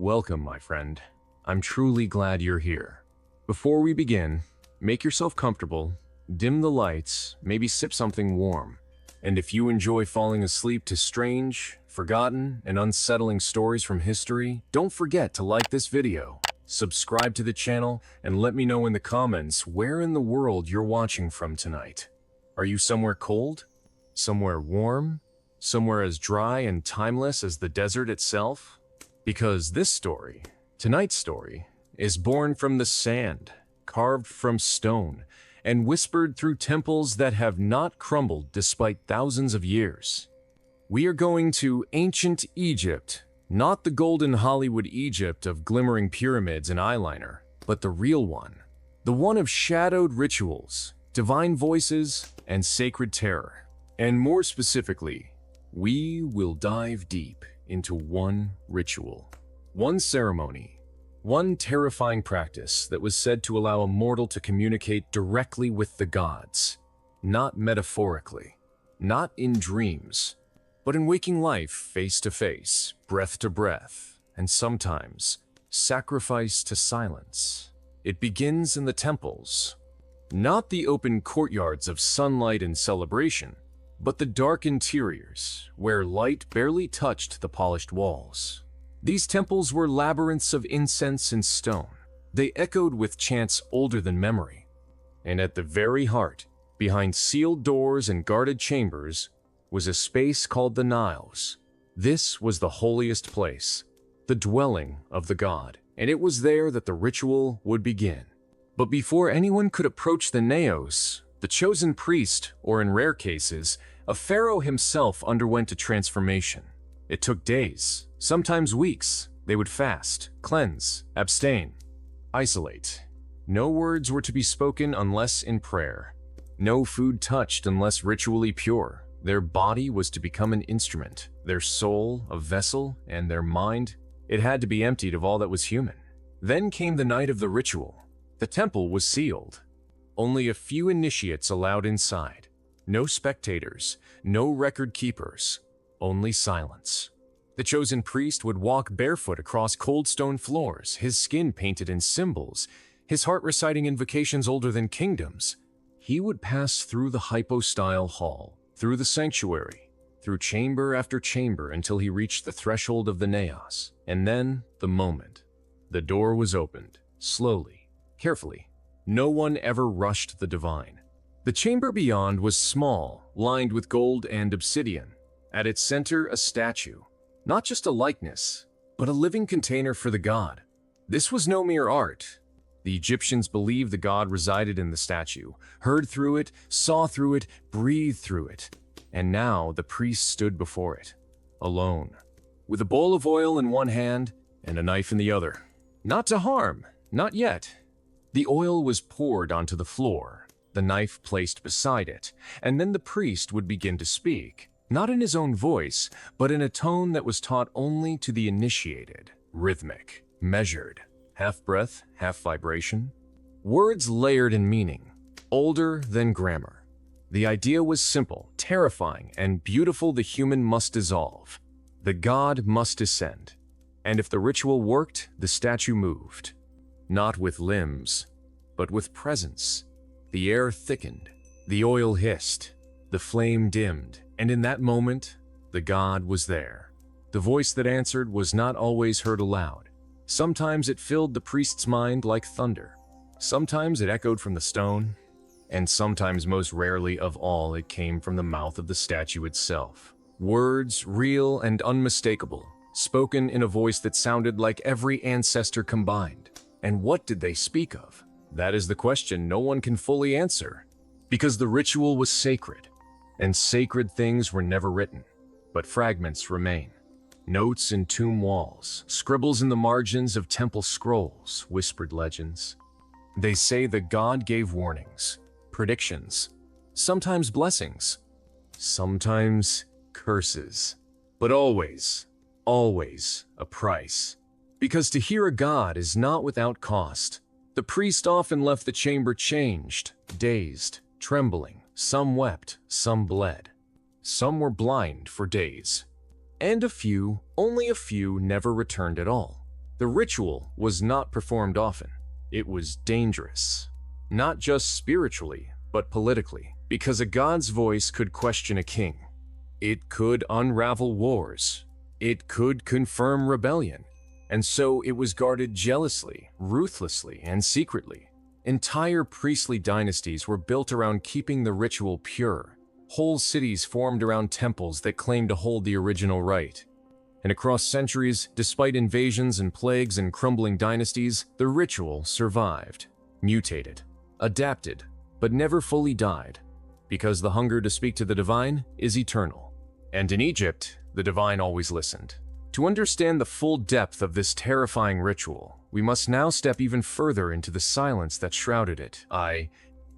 Welcome, my friend. I'm truly glad you're here. Before we begin, make yourself comfortable, dim the lights, maybe sip something warm. And if you enjoy falling asleep to strange, forgotten, and unsettling stories from history, don't forget to like this video, subscribe to the channel, and let me know in the comments where in the world you're watching from tonight. Are you somewhere cold? Somewhere warm? Somewhere as dry and timeless as the desert itself? Because this story, tonight's story, is born from the sand, carved from stone, and whispered through temples that have not crumbled despite thousands of years. We are going to ancient Egypt, not the golden Hollywood Egypt of glimmering pyramids and eyeliner, but the real one. The one of shadowed rituals, divine voices, and sacred terror. And more specifically, we will dive deep into one ritual, one ceremony, one terrifying practice that was said to allow a mortal to communicate directly with the gods, not metaphorically, not in dreams, but in waking life, face to face, breath to breath, and sometimes sacrifice to silence. It begins in the temples, not the open courtyards of sunlight and celebration, but the dark interiors, where light barely touched the polished walls. These temples were labyrinths of incense and stone. They echoed with chants older than memory. And at the very heart, behind sealed doors and guarded chambers, was a space called the Niles. This was the holiest place, the dwelling of the god, and it was there that the ritual would begin. But before anyone could approach the naos, the chosen priest, or in rare cases, a pharaoh himself, underwent a transformation. It took days, sometimes weeks. They would fast, cleanse, abstain, isolate. No words were to be spoken unless in prayer. No food touched unless ritually pure. Their body was to become an instrument, their soul a vessel, and their mind, it had to be emptied of all that was human. Then came the night of the ritual. The temple was sealed. Only a few initiates allowed inside. No spectators, no record keepers, only silence. The chosen priest would walk barefoot across cold stone floors, his skin painted in symbols, his heart reciting invocations older than kingdoms. He would pass through the hypostyle hall, through the sanctuary, through chamber after chamber until he reached the threshold of the naos. And then, the moment. The door was opened, slowly, carefully. No one ever rushed the divine. The chamber beyond was small, lined with gold and obsidian. At its center, a statue. Not just a likeness, but a living container for the god. This was no mere art. The Egyptians believed the god resided in the statue, heard through it, saw through it, breathed through it. And now the priest stood before it, alone, with a bowl of oil in one hand and a knife in the other. Not to harm, not yet. The oil was poured onto the floor, the knife placed beside it, and then the priest would begin to speak, not in his own voice, but in a tone that was taught only to the initiated, rhythmic, measured, half breath, half vibration. Words layered in meaning, older than grammar. The idea was simple, terrifying, and beautiful. The human must dissolve. The god must descend. And if the ritual worked, the statue moved. Not with limbs, but with presence. The air thickened, the oil hissed, the flame dimmed, and in that moment, the god was there. The voice that answered was not always heard aloud. Sometimes it filled the priest's mind like thunder. Sometimes it echoed from the stone, and sometimes, most rarely of all, it came from the mouth of the statue itself. Words real and unmistakable, spoken in a voice that sounded like every ancestor combined. And what did they speak of? That is the question no one can fully answer, because the ritual was sacred, and sacred things were never written, but fragments remain. Notes in tomb walls, scribbles in the margins of temple scrolls, whispered legends. They say the god gave warnings, predictions, sometimes blessings, sometimes curses, but always, always a price. Because to hear a god is not without cost. The priest often left the chamber changed, dazed, trembling. Some wept, some bled. Some were blind for days. And a few, only a few, never returned at all. The ritual was not performed often. It was dangerous. Not just spiritually, but politically, because a god's voice could question a king. It could unravel wars. It could confirm rebellion. And so it was guarded jealously, ruthlessly, and secretly. Entire priestly dynasties were built around keeping the ritual pure. Whole cities formed around temples that claimed to hold the original rite. And across centuries, despite invasions and plagues and crumbling dynasties, the ritual survived, mutated, adapted, but never fully died, because the hunger to speak to the divine is eternal. And in Egypt, the divine always listened. To understand the full depth of this terrifying ritual, we must now step even further into the silence that shrouded it,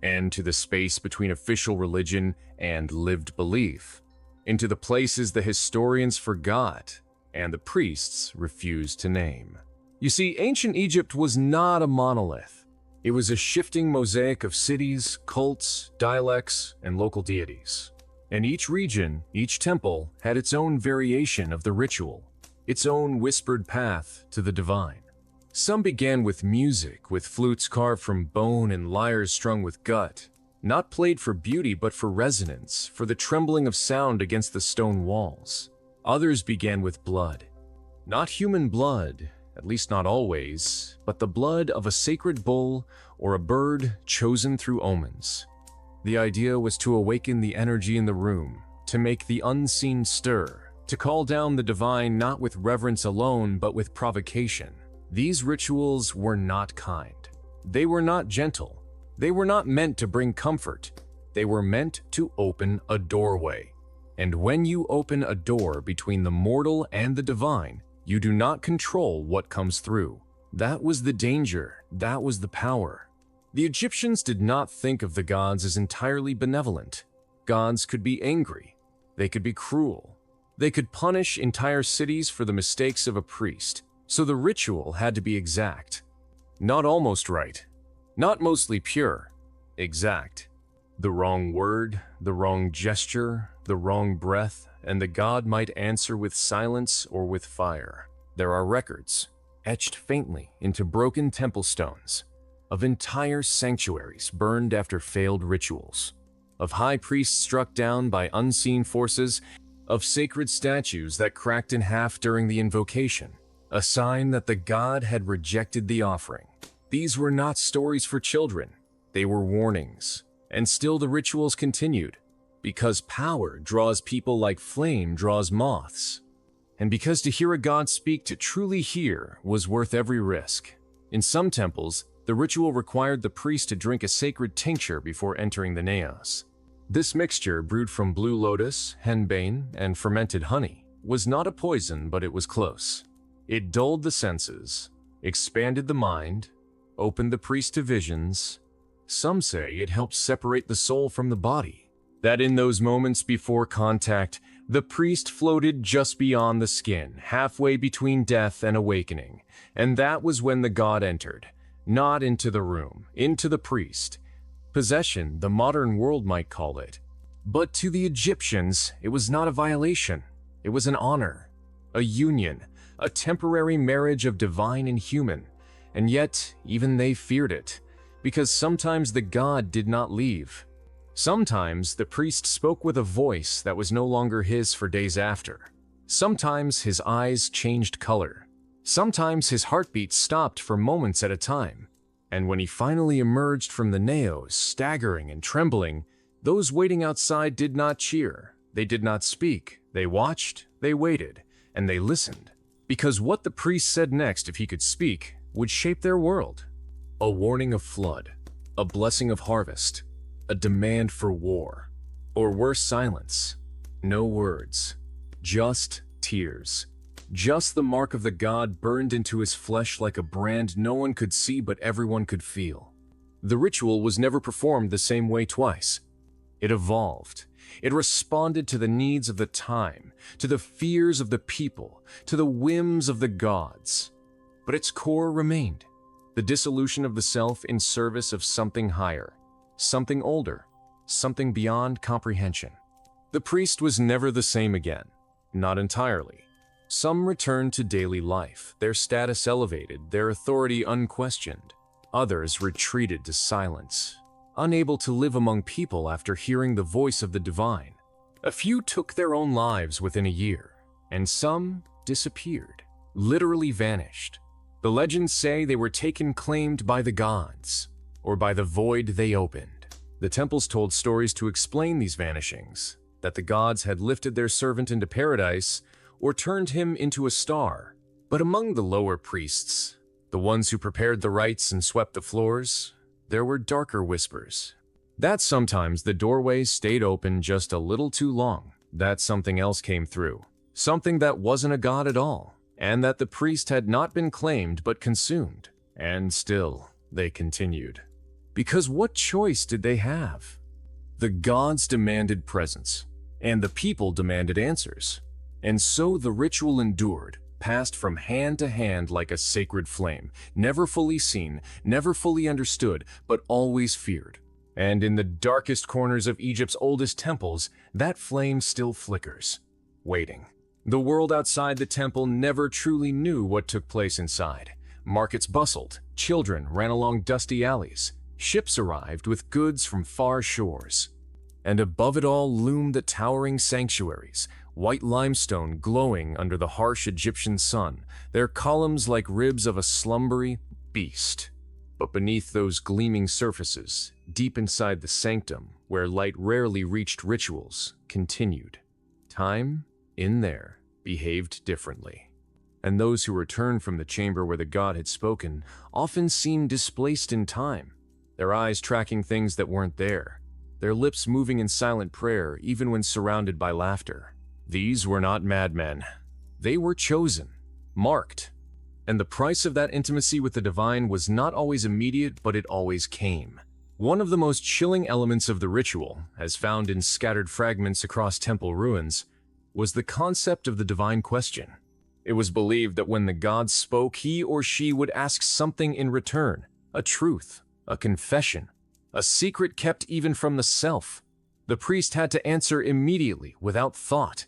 and to the space between official religion and lived belief, into the places the historians forgot and the priests refused to name. You see, ancient Egypt was not a monolith. It was a shifting mosaic of cities, cults, dialects, and local deities. And each region, each temple, had its own variation of the ritual, its own whispered path to the divine. Some began with music, with flutes carved from bone and lyres strung with gut, not played for beauty but for resonance, for the trembling of sound against the stone walls. Others began with blood. Not human blood, at least not always, but the blood of a sacred bull or a bird chosen through omens. The idea was to awaken the energy in the room, to make the unseen stir, to call down the divine not with reverence alone but with provocation. These rituals were not kind. They were not gentle. They were not meant to bring comfort. They were meant to open a doorway. And when you open a door between the mortal and the divine, you do not control what comes through. That was the danger. That was the power. The Egyptians did not think of the gods as entirely benevolent. Gods could be angry. They could be cruel. They could punish entire cities for the mistakes of a priest. So the ritual had to be exact. Not almost right. Not mostly pure. Exact. The wrong word, the wrong gesture, the wrong breath, and the god might answer with silence or with fire. There are records, etched faintly into broken temple stones, of entire sanctuaries burned after failed rituals, of high priests struck down by unseen forces, of sacred statues that cracked in half during the invocation, a sign that the god had rejected the offering. These were not stories for children. They were warnings. And still the rituals continued, because power draws people like flame draws moths. And because to hear a god speak, to truly hear, was worth every risk. In some temples, the ritual required the priest to drink a sacred tincture before entering the naos. This mixture, brewed from blue lotus, henbane, and fermented honey, was not a poison, but it was close. It dulled the senses, expanded the mind, opened the priest to visions. Some say it helped separate the soul from the body, that in those moments before contact, the priest floated just beyond the skin, halfway between death and awakening, and that was when the god entered, not into the room, into the priest. Possession, the modern world might call it. But to the Egyptians, it was not a violation. It was an honor, a union, a temporary marriage of divine and human, and yet even they feared it. Because sometimes the god did not leave. Sometimes the priest spoke with a voice that was no longer his for days after. Sometimes his eyes changed color. Sometimes his heartbeat stopped for moments at a time. And when he finally emerged from the naos, staggering and trembling, those waiting outside did not cheer. They did not speak. They watched, they waited, and they listened. Because what the priest said next, if he could speak, would shape their world. A warning of flood, a blessing of harvest, a demand for war, or worse, silence. No words, just tears. Just the mark of the god burned into his flesh like a brand no one could see but everyone could feel. The ritual was never performed the same way twice. It evolved. It responded to the needs of the time, to the fears of the people, to the whims of the gods. But its core remained. The dissolution of the self in service of something higher, something older, something beyond comprehension. The priest was never the same again, not entirely. Some returned to daily life, their status elevated, their authority unquestioned. Others retreated to silence, unable to live among people after hearing the voice of the divine. A few took their own lives within a year, and some disappeared, literally vanished. The legends say they were claimed by the gods, or by the void they opened. The temples told stories to explain these vanishings, that the gods had lifted their servant into paradise or turned him into a star. But among the lower priests, the ones who prepared the rites and swept the floors, there were darker whispers. That sometimes the doorways stayed open just a little too long, that something else came through, something that wasn't a god at all, and that the priest had not been claimed but consumed. And still, they continued. Because what choice did they have? The gods demanded presence, and the people demanded answers. And so the ritual endured, passed from hand to hand like a sacred flame, never fully seen, never fully understood, but always feared. And in the darkest corners of Egypt's oldest temples, that flame still flickers, waiting. The world outside the temple never truly knew what took place inside. Markets bustled, children ran along dusty alleys, ships arrived with goods from far shores. And above it all loomed the towering sanctuaries, white limestone glowing under the harsh Egyptian sun, their columns like ribs of a slumbery beast. But beneath those gleaming surfaces, deep inside the sanctum, where light rarely reached rituals, continued. Time, in there, behaved differently. And those who returned from the chamber where the god had spoken often seemed displaced in time, their eyes tracking things that weren't there, their lips moving in silent prayer even when surrounded by laughter. These were not madmen. They were chosen, marked. And the price of that intimacy with the divine was not always immediate, but it always came. One of the most chilling elements of the ritual, as found in scattered fragments across temple ruins, was the concept of the divine question. It was believed that when the god spoke, he or she would ask something in return, a truth, a confession, a secret kept even from the self. The priest had to answer immediately, without thought.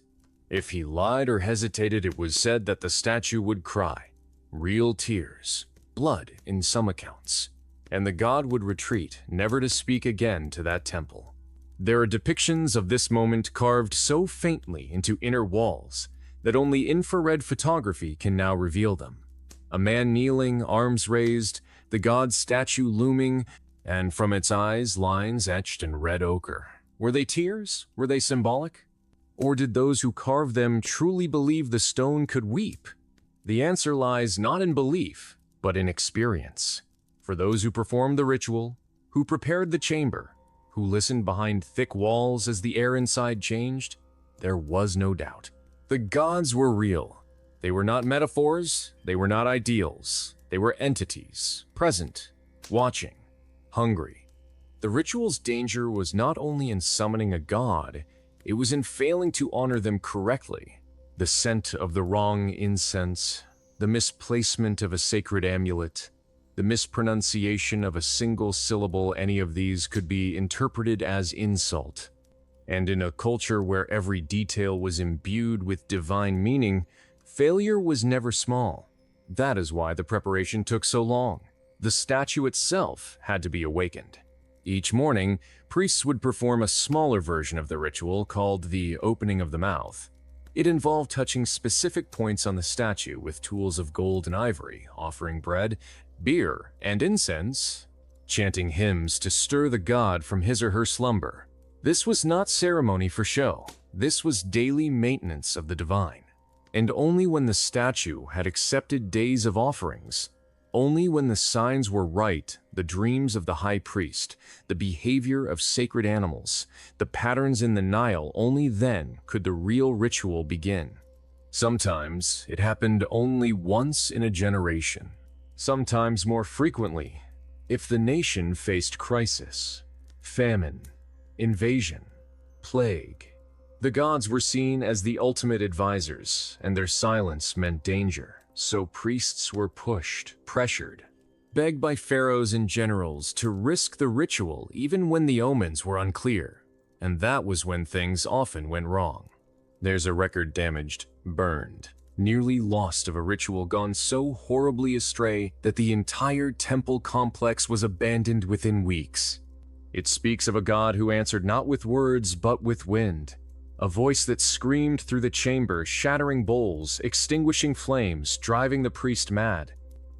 If he lied or hesitated, it was said that the statue would cry, real tears, blood in some accounts, and the god would retreat, never to speak again to that temple. There are depictions of this moment carved so faintly into inner walls that only infrared photography can now reveal them. A man kneeling, arms raised, the god's statue looming, and from its eyes, lines etched in red ochre. Were they tears? Were they symbolic? Or did those who carved them truly believe the stone could weep? The answer lies not in belief, but in experience. For those who performed the ritual, who prepared the chamber, who listened behind thick walls as the air inside changed, there was no doubt. The gods were real. They were not metaphors, they were not ideals. They were entities, present, watching, hungry. The ritual's danger was not only in summoning a god, it was in failing to honor them correctly. The scent of the wrong incense, the misplacement of a sacred amulet, the mispronunciation of a single syllable, any of these could be interpreted as insult. And in a culture where every detail was imbued with divine meaning, failure was never small. That is why the preparation took so long. The statue itself had to be awakened. Each morning, priests would perform a smaller version of the ritual called the opening of the mouth. It involved touching specific points on the statue with tools of gold and ivory, offering bread, beer, and incense, chanting hymns to stir the god from his or her slumber. This was not ceremony for show. This was daily maintenance of the divine. And only when the statue had accepted days of offerings, only when the signs were right, the dreams of the high priest, the behavior of sacred animals, the patterns in the Nile, only then could the real ritual begin. Sometimes it happened only once in a generation, sometimes more frequently, if the nation faced crisis, famine, invasion, plague. The gods were seen as the ultimate advisors, and their silence meant danger. So priests were pushed, pressured, begged by pharaohs and generals to risk the ritual even when the omens were unclear. And that was when things often went wrong. There's a record damaged, burned, nearly lost of a ritual gone so horribly astray that the entire temple complex was abandoned within weeks. It speaks of a god who answered not with words but with wind, a voice that screamed through the chamber, shattering bowls, extinguishing flames, driving the priest mad.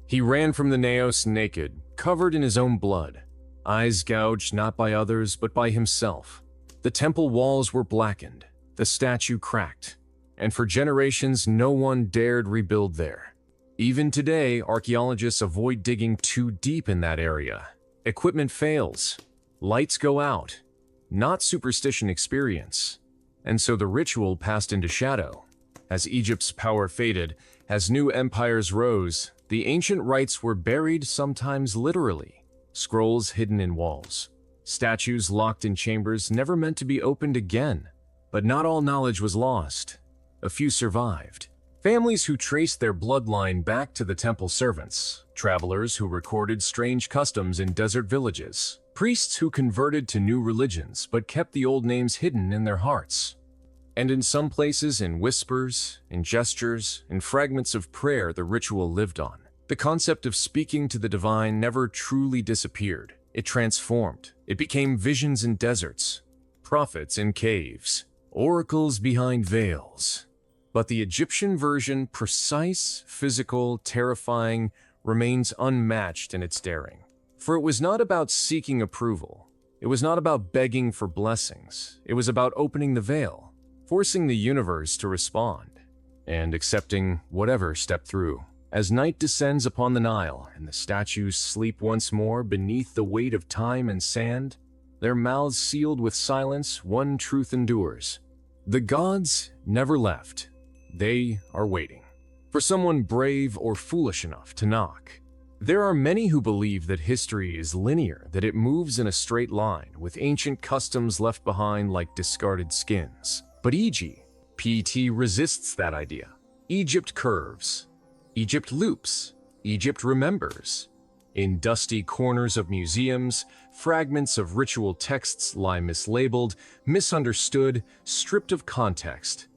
He ran from the naos naked, covered in his own blood, eyes gouged not by others but by himself. The temple walls were blackened, the statue cracked, and for generations no one dared rebuild there. Even today, archaeologists avoid digging too deep in that area. Equipment fails, lights go out, not superstition experience. And so the ritual passed into shadow. As Egypt's power faded, as new empires rose, the ancient rites were buried, sometimes literally. Scrolls hidden in walls, statues locked in chambers never meant to be opened again. But not all knowledge was lost. A few survived. Families who traced their bloodline back to the temple servants, travelers who recorded strange customs in desert villages, priests who converted to new religions but kept the old names hidden in their hearts. And in some places, in whispers, in gestures, in fragments of prayer, the ritual lived on. The concept of speaking to the divine never truly disappeared. It transformed. It became visions in deserts, prophets in caves, oracles behind veils. But the Egyptian version, precise, physical, terrifying, remains unmatched in its daring. For it was not about seeking approval. It was not about begging for blessings. It was about opening the veil, forcing the universe to respond, and accepting whatever stepped through. As night descends upon the Nile and the statues sleep once more beneath the weight of time and sand, their mouths sealed with silence, one truth endures. The gods never left. They are waiting for someone brave or foolish enough to knock. There are many who believe that history is linear, that it moves in a straight line, with ancient customs left behind like discarded skins. But PT resists that idea. Egypt curves. Egypt loops. Egypt remembers. In dusty corners of museums, fragments of ritual texts lie mislabeled, misunderstood, stripped of context.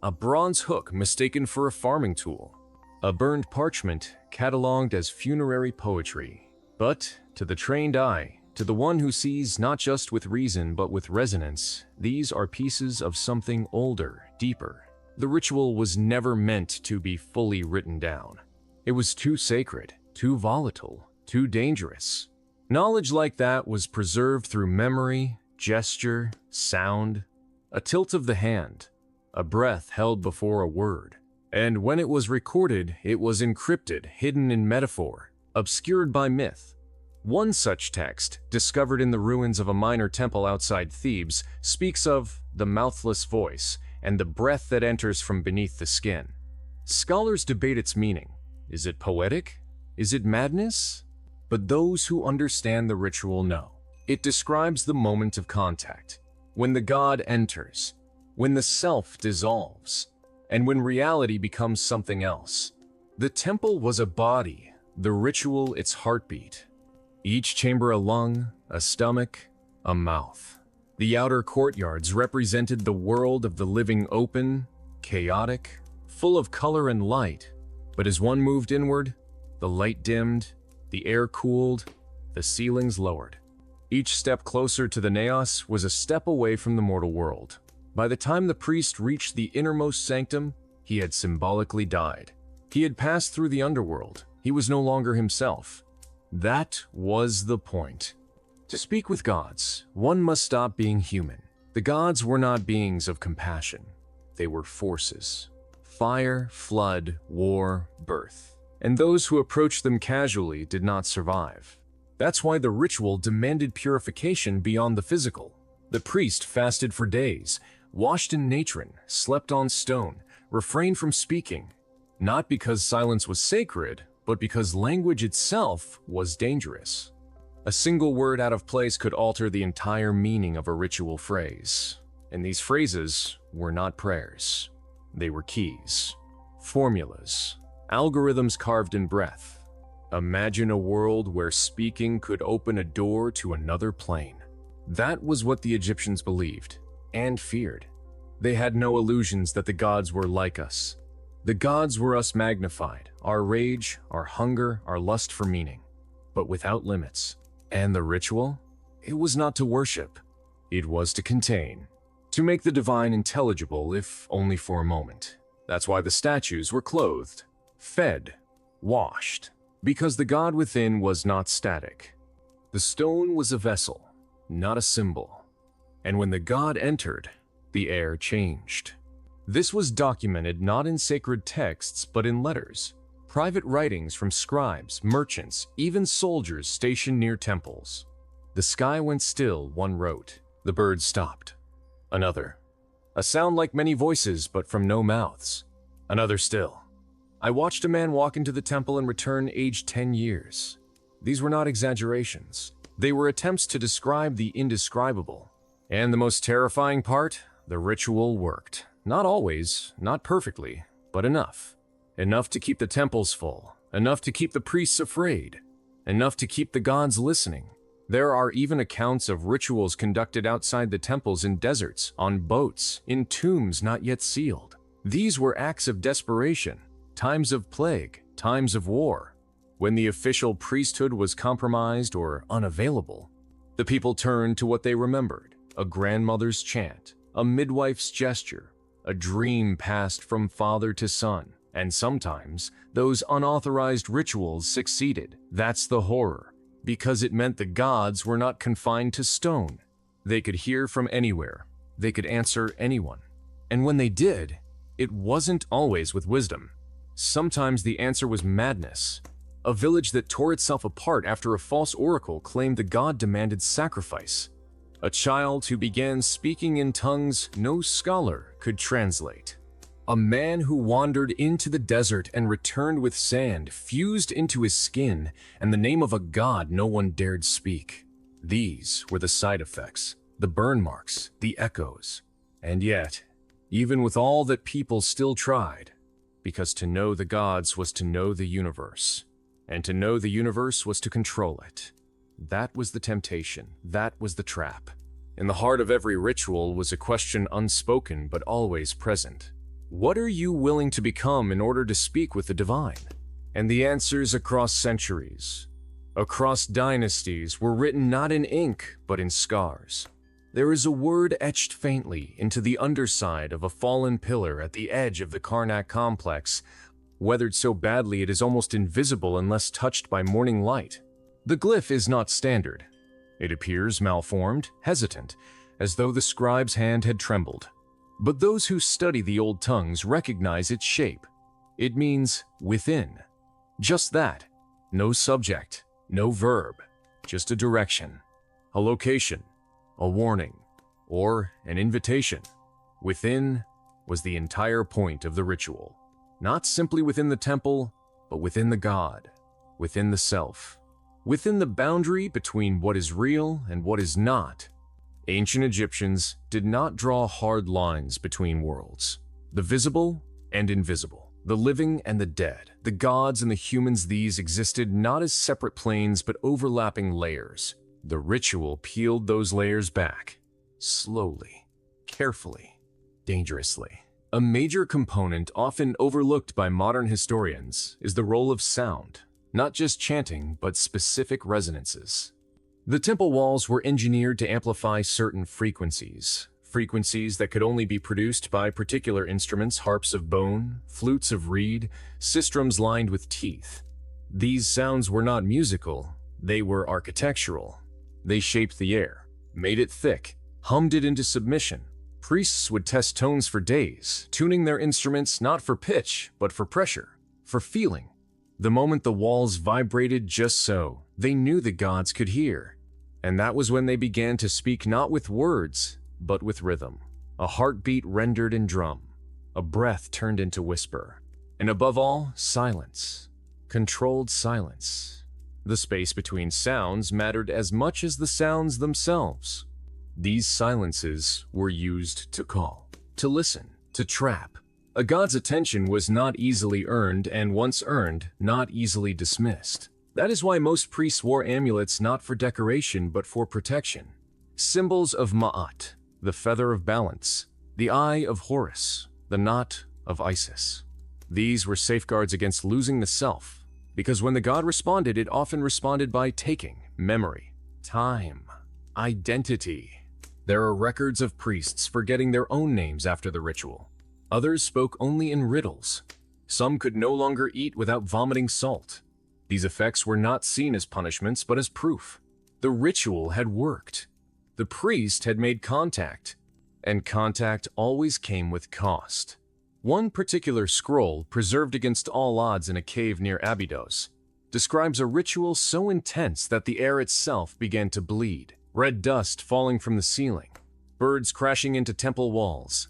A bronze hook mistaken for a farming tool. A burned parchment cataloged as funerary poetry. But to the trained eye, to the one who sees not just with reason but with resonance, these are pieces of something older, deeper. The ritual was never meant to be fully written down. It was too sacred, too volatile, too dangerous. Knowledge like that was preserved through memory, gesture, sound, a tilt of the hand, a breath held before a word. And when it was recorded, it was encrypted, hidden in metaphor, obscured by myth. One such text, discovered in the ruins of a minor temple outside Thebes, speaks of the mouthless voice and the breath that enters from beneath the skin. Scholars debate its meaning. Is it poetic? Is it madness? But those who understand the ritual know. It describes the moment of contact, when the god enters, when the self dissolves, and when reality becomes something else. The temple was a body, the ritual its heartbeat. Each chamber a lung, a stomach, a mouth. The outer courtyards represented the world of the living, open, chaotic, full of color and light. But as one moved inward, the light dimmed, the air cooled, the ceilings lowered. Each step closer to the naos was a step away from the mortal world. By the time the priest reached the innermost sanctum, he had symbolically died. He had passed through the underworld. He was no longer himself. That was the point. To speak with gods, one must stop being human. The gods were not beings of compassion. They were forces. Fire, flood, war, birth. And those who approached them casually did not survive. That's why the ritual demanded purification beyond the physical. The priest fasted for days, washed in natron, slept on stone, refrained from speaking. Not because silence was sacred, but because language itself was dangerous. A single word out of place could alter the entire meaning of a ritual phrase. And these phrases were not prayers. They were keys, formulas, algorithms carved in breath. Imagine a world where speaking could open a door to another plane. That was what the Egyptians believed and feared. They had no illusions that the gods were like us. The gods were us magnified, our rage, our hunger, our lust for meaning, but without limits. And the ritual? It was not to worship. It was to contain, to make the divine intelligible, if only for a moment. That's why the statues were clothed, fed, washed, because the God within was not static. The stone was a vessel, not a symbol. And when the God entered, the air changed. This was documented not in sacred texts, but in letters, private writings from scribes, merchants, even soldiers stationed near temples. The sky went still, one wrote. The birds stopped. Another. A sound like many voices, but from no mouths. Another still. I watched a man walk into the temple and return aged 10 years. These were not exaggerations. They were attempts to describe the indescribable. And the most terrifying part? The ritual worked. Not always, not perfectly, but enough. Enough to keep the temples full. Enough to keep the priests afraid. Enough to keep the gods listening. There are even accounts of rituals conducted outside the temples in deserts, on boats, in tombs not yet sealed. These were acts of desperation, times of plague, times of war. When the official priesthood was compromised or unavailable, the people turned to what they remembered: a grandmother's chant, a midwife's gesture, a dream passed from father to son. And sometimes, those unauthorized rituals succeeded. That's the horror. Because it meant the gods were not confined to stone. They could hear from anywhere. They could answer anyone. And when they did, it wasn't always with wisdom. Sometimes the answer was madness. A village that tore itself apart after a false oracle claimed the god demanded sacrifice. A child who began speaking in tongues no scholar could translate. A man who wandered into the desert and returned with sand fused into his skin and the name of a god no one dared speak. These were the side effects, the burn marks, the echoes. And yet, even with all that, people still tried, because to know the gods was to know the universe, and to know the universe was to control it. That was the temptation, that was the trap. In the heart of every ritual was a question unspoken but always present. What are you willing to become in order to speak with the divine? And the answers across centuries, across dynasties, were written not in ink, but in scars. There is a word etched faintly into the underside of a fallen pillar at the edge of the Karnak complex, weathered so badly it is almost invisible unless touched by morning light. The glyph is not standard. It appears malformed, hesitant, as though the scribe's hand had trembled. But those who study the old tongues recognize its shape. It means within. Just that. No subject, no verb, just a direction, a location, a warning, or an invitation. Within was the entire point of the ritual. Not simply within the temple, but within the god, within the self, within the boundary between what is real and what is not. Ancient Egyptians did not draw hard lines between worlds. The visible and invisible, the living and the dead, the gods and the humans, these existed not as separate planes but overlapping layers. The ritual peeled those layers back, slowly, carefully, dangerously. A major component often overlooked by modern historians is the role of sound, not just chanting but specific resonances. The temple walls were engineered to amplify certain frequencies that could only be produced by particular instruments: harps of bone, flutes of reed, sistrums lined with teeth. These sounds were not musical, they were architectural. They shaped the air, made it thick, hummed it into submission. Priests would test tones for days, tuning their instruments not for pitch, but for pressure, for feeling. The moment the walls vibrated just so, they knew the gods could hear. And that was when they began to speak not with words, but with rhythm. A heartbeat rendered in drum, a breath turned into whisper, and above all, silence. Controlled silence. The space between sounds mattered as much as the sounds themselves. These silences were used to call, to listen, to trap. A god's attention was not easily earned, and once earned, not easily dismissed. That is why most priests wore amulets not for decoration but for protection. Symbols of Ma'at, the feather of balance, the eye of Horus, the knot of Isis. These were safeguards against losing the self, because when the god responded, it often responded by taking memory, time, identity. There are records of priests forgetting their own names after the ritual. Others spoke only in riddles. Some could no longer eat without vomiting salt. These effects were not seen as punishments, but as proof. The ritual had worked. The priest had made contact, and contact always came with cost. One particular scroll, preserved against all odds in a cave near Abydos, describes a ritual so intense that the air itself began to bleed, red dust falling from the ceiling, birds crashing into temple walls.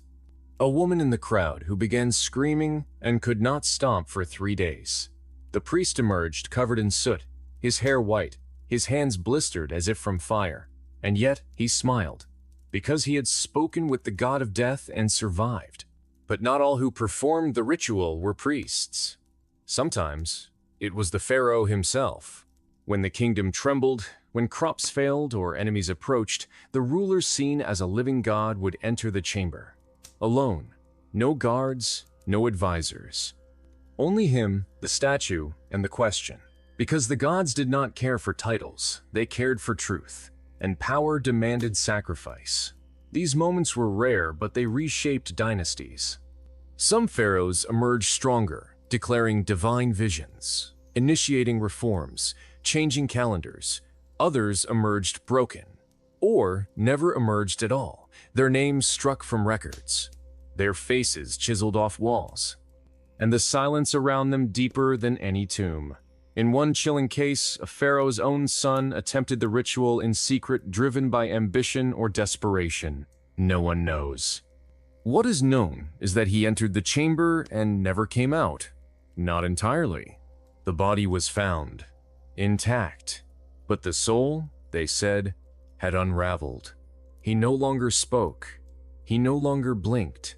A woman in the crowd who began screaming and could not stop for 3 days. The priest emerged covered in soot, his hair white, his hands blistered as if from fire, and yet he smiled, because he had spoken with the god of death and survived. But not all who performed the ritual were priests. Sometimes it was the pharaoh himself. When the kingdom trembled, when crops failed or enemies approached, the ruler seen as a living god would enter the chamber. Alone, no guards, no advisors. Only him, the statue, and the question. Because the gods did not care for titles, they cared for truth, and power demanded sacrifice. These moments were rare, but they reshaped dynasties. Some pharaohs emerged stronger, declaring divine visions, initiating reforms, changing calendars. Others emerged broken, or never emerged at all, their names struck from records, their faces chiseled off walls, and the silence around them deeper than any tomb. In one chilling case, a pharaoh's own son attempted the ritual in secret, driven by ambition or desperation. No one knows. What is known is that he entered the chamber and never came out. Not entirely. The body was found, intact, but the soul, they said, had unraveled. He no longer spoke. He no longer blinked.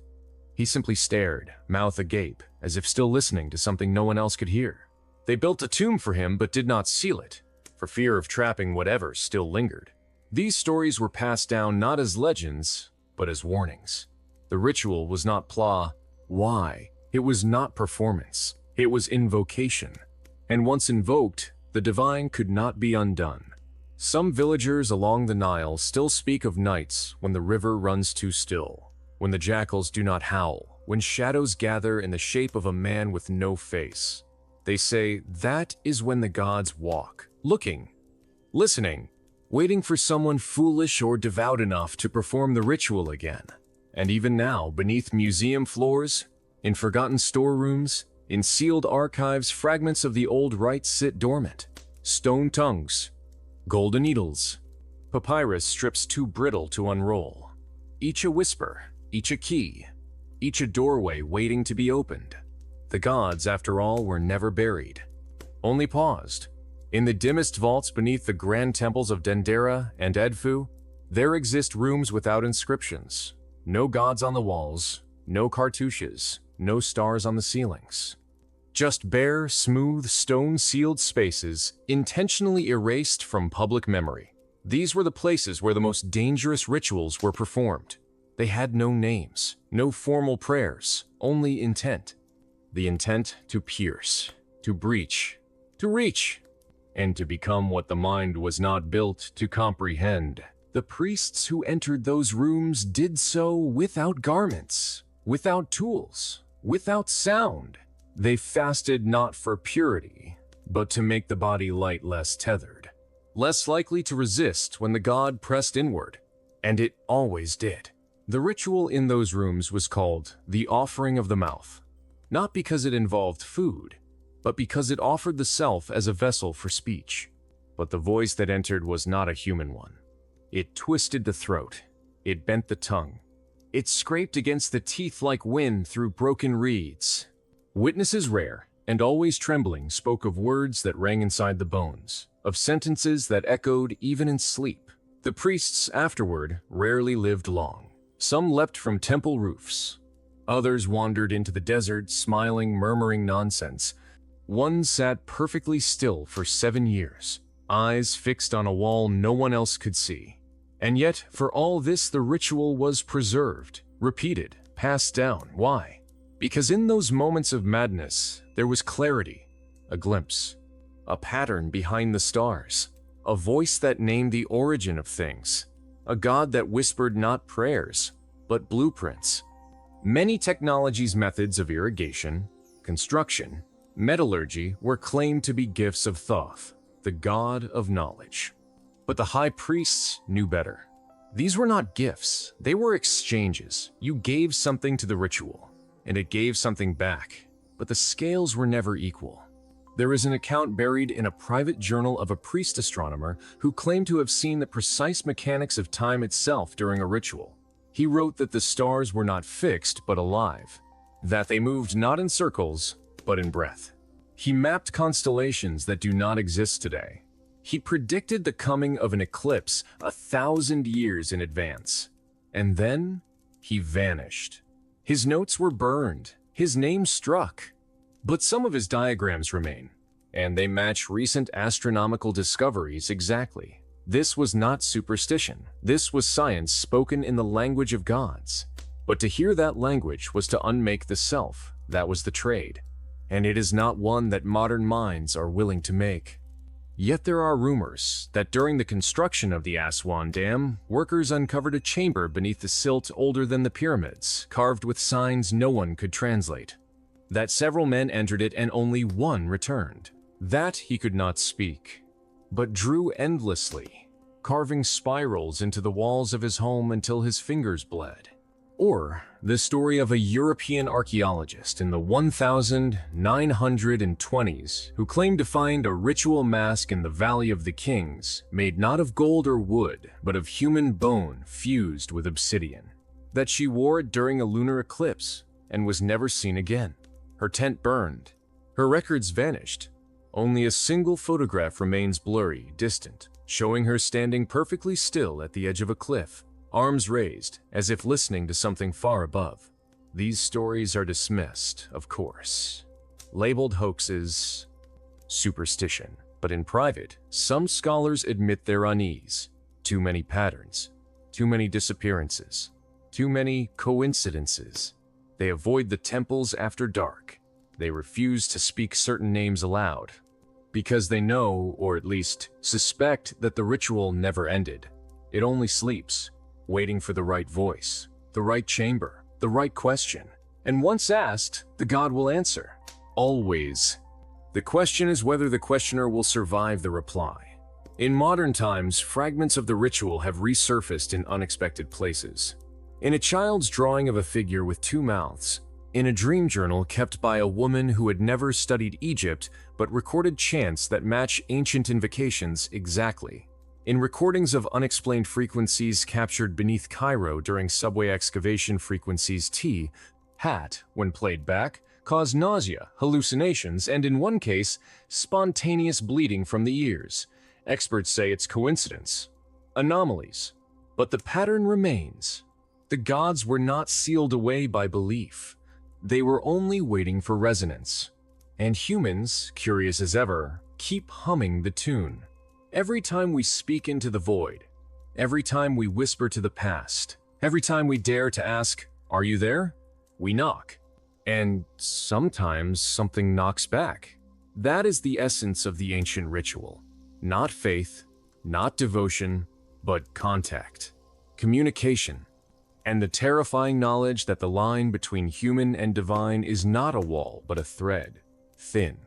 He simply stared, mouth agape, as if still listening to something no one else could hear. They built a tomb for him but did not seal it, for fear of trapping whatever still lingered. These stories were passed down not as legends, but as warnings. The ritual was not why. It was not performance. It was invocation. And once invoked, the divine could not be undone. Some villagers along the Nile still speak of nights when the river runs too still, when the jackals do not howl, when shadows gather in the shape of a man with no face. They say that is when the gods walk, looking, listening, waiting for someone foolish or devout enough to perform the ritual again. And even now, beneath museum floors, in forgotten storerooms, in sealed archives, fragments of the old rites sit dormant. Stone tongues, golden needles, papyrus strips too brittle to unroll. Each a whisper, each a key, each a doorway waiting to be opened. The gods, after all, were never buried, only paused. In the dimmest vaults beneath the grand temples of Dendera and Edfu, there exist rooms without inscriptions. No gods on the walls, no cartouches, no stars on the ceilings. Just bare, smooth, stone-sealed spaces, intentionally erased from public memory. These were the places where the most dangerous rituals were performed. They had no names, no formal prayers, only intent. The intent to pierce, to breach, to reach, and to become what the mind was not built to comprehend. The priests who entered those rooms did so without garments, without tools, without sound. They fasted not for purity, but to make the body light, less tethered, less likely to resist when the god pressed inward, and it always did. The ritual in those rooms was called the offering of the mouth. Not because it involved food, but because it offered the self as a vessel for speech. But the voice that entered was not a human one. It twisted the throat. It bent the tongue. It scraped against the teeth like wind through broken reeds. Witnesses rare, and always trembling, spoke of words that rang inside the bones, of sentences that echoed even in sleep. The priests afterward rarely lived long. Some leapt from temple roofs. Others wandered into the desert, smiling, murmuring nonsense. One sat perfectly still for 7 years, eyes fixed on a wall no one else could see. And yet, for all this, the ritual was preserved, repeated, passed down. Why? Because in those moments of madness, there was clarity, a glimpse, a pattern behind the stars, a voice that named the origin of things, a God that whispered not prayers, but blueprints. Many technologies' methods of irrigation, construction, metallurgy were claimed to be gifts of Thoth, the god of knowledge. But the high priests knew better. These were not gifts, they were exchanges. You gave something to the ritual, and it gave something back, but the scales were never equal. There is an account buried in a private journal of a priest astronomer who claimed to have seen the precise mechanics of time itself during a ritual. He wrote that the stars were not fixed but alive, that they moved not in circles but in breath. He mapped constellations that do not exist today. He predicted the coming of an eclipse 1,000 years in advance. And then he vanished. His notes were burned, his name struck. But some of his diagrams remain, and they match recent astronomical discoveries exactly. This was not superstition. This was science spoken in the language of gods. But to hear that language was to unmake the self. That was the trade. And it is not one that modern minds are willing to make. Yet there are rumors that during the construction of the Aswan Dam, workers uncovered a chamber beneath the silt older than the pyramids, carved with signs no one could translate. That several men entered it and only one returned. That he could not speak, but drew endlessly, carving spirals into the walls of his home until his fingers bled. Or the story of a European archaeologist in the 1920s who claimed to find a ritual mask in the Valley of the Kings, made not of gold or wood, but of human bone fused with obsidian. That she wore it during a lunar eclipse and was never seen again. Her tent burned. Her records vanished. Only a single photograph remains blurry, distant, showing her standing perfectly still at the edge of a cliff, arms raised, as if listening to something far above. These stories are dismissed, of course, labeled hoaxes, superstition. But in private, some scholars admit their unease. Too many patterns, too many disappearances, too many coincidences. They avoid the temples after dark. They refuse to speak certain names aloud, because they know, or at least suspect, that the ritual never ended. It only sleeps, waiting for the right voice, the right chamber, the right question. And once asked, the god will answer. Always. The question is whether the questioner will survive the reply. In modern times, fragments of the ritual have resurfaced in unexpected places. In a child's drawing of a figure with two mouths, in a dream journal kept by a woman who had never studied Egypt but recorded chants that match ancient invocations exactly, in recordings of unexplained frequencies captured beneath Cairo during subway excavation frequencies T, hat, when played back, cause nausea, hallucinations, and in one case, spontaneous bleeding from the ears. Experts say it's coincidence, anomalies, but the pattern remains. The gods were not sealed away by belief. They were only waiting for resonance. And humans, curious as ever, keep humming the tune. Every time we speak into the void, every time we whisper to the past, every time we dare to ask, "Are you there?" we knock. And sometimes something knocks back. That is the essence of the ancient ritual. Not faith, not devotion, but contact, communication, and the terrifying knowledge that the line between human and divine is not a wall but a thread, thin,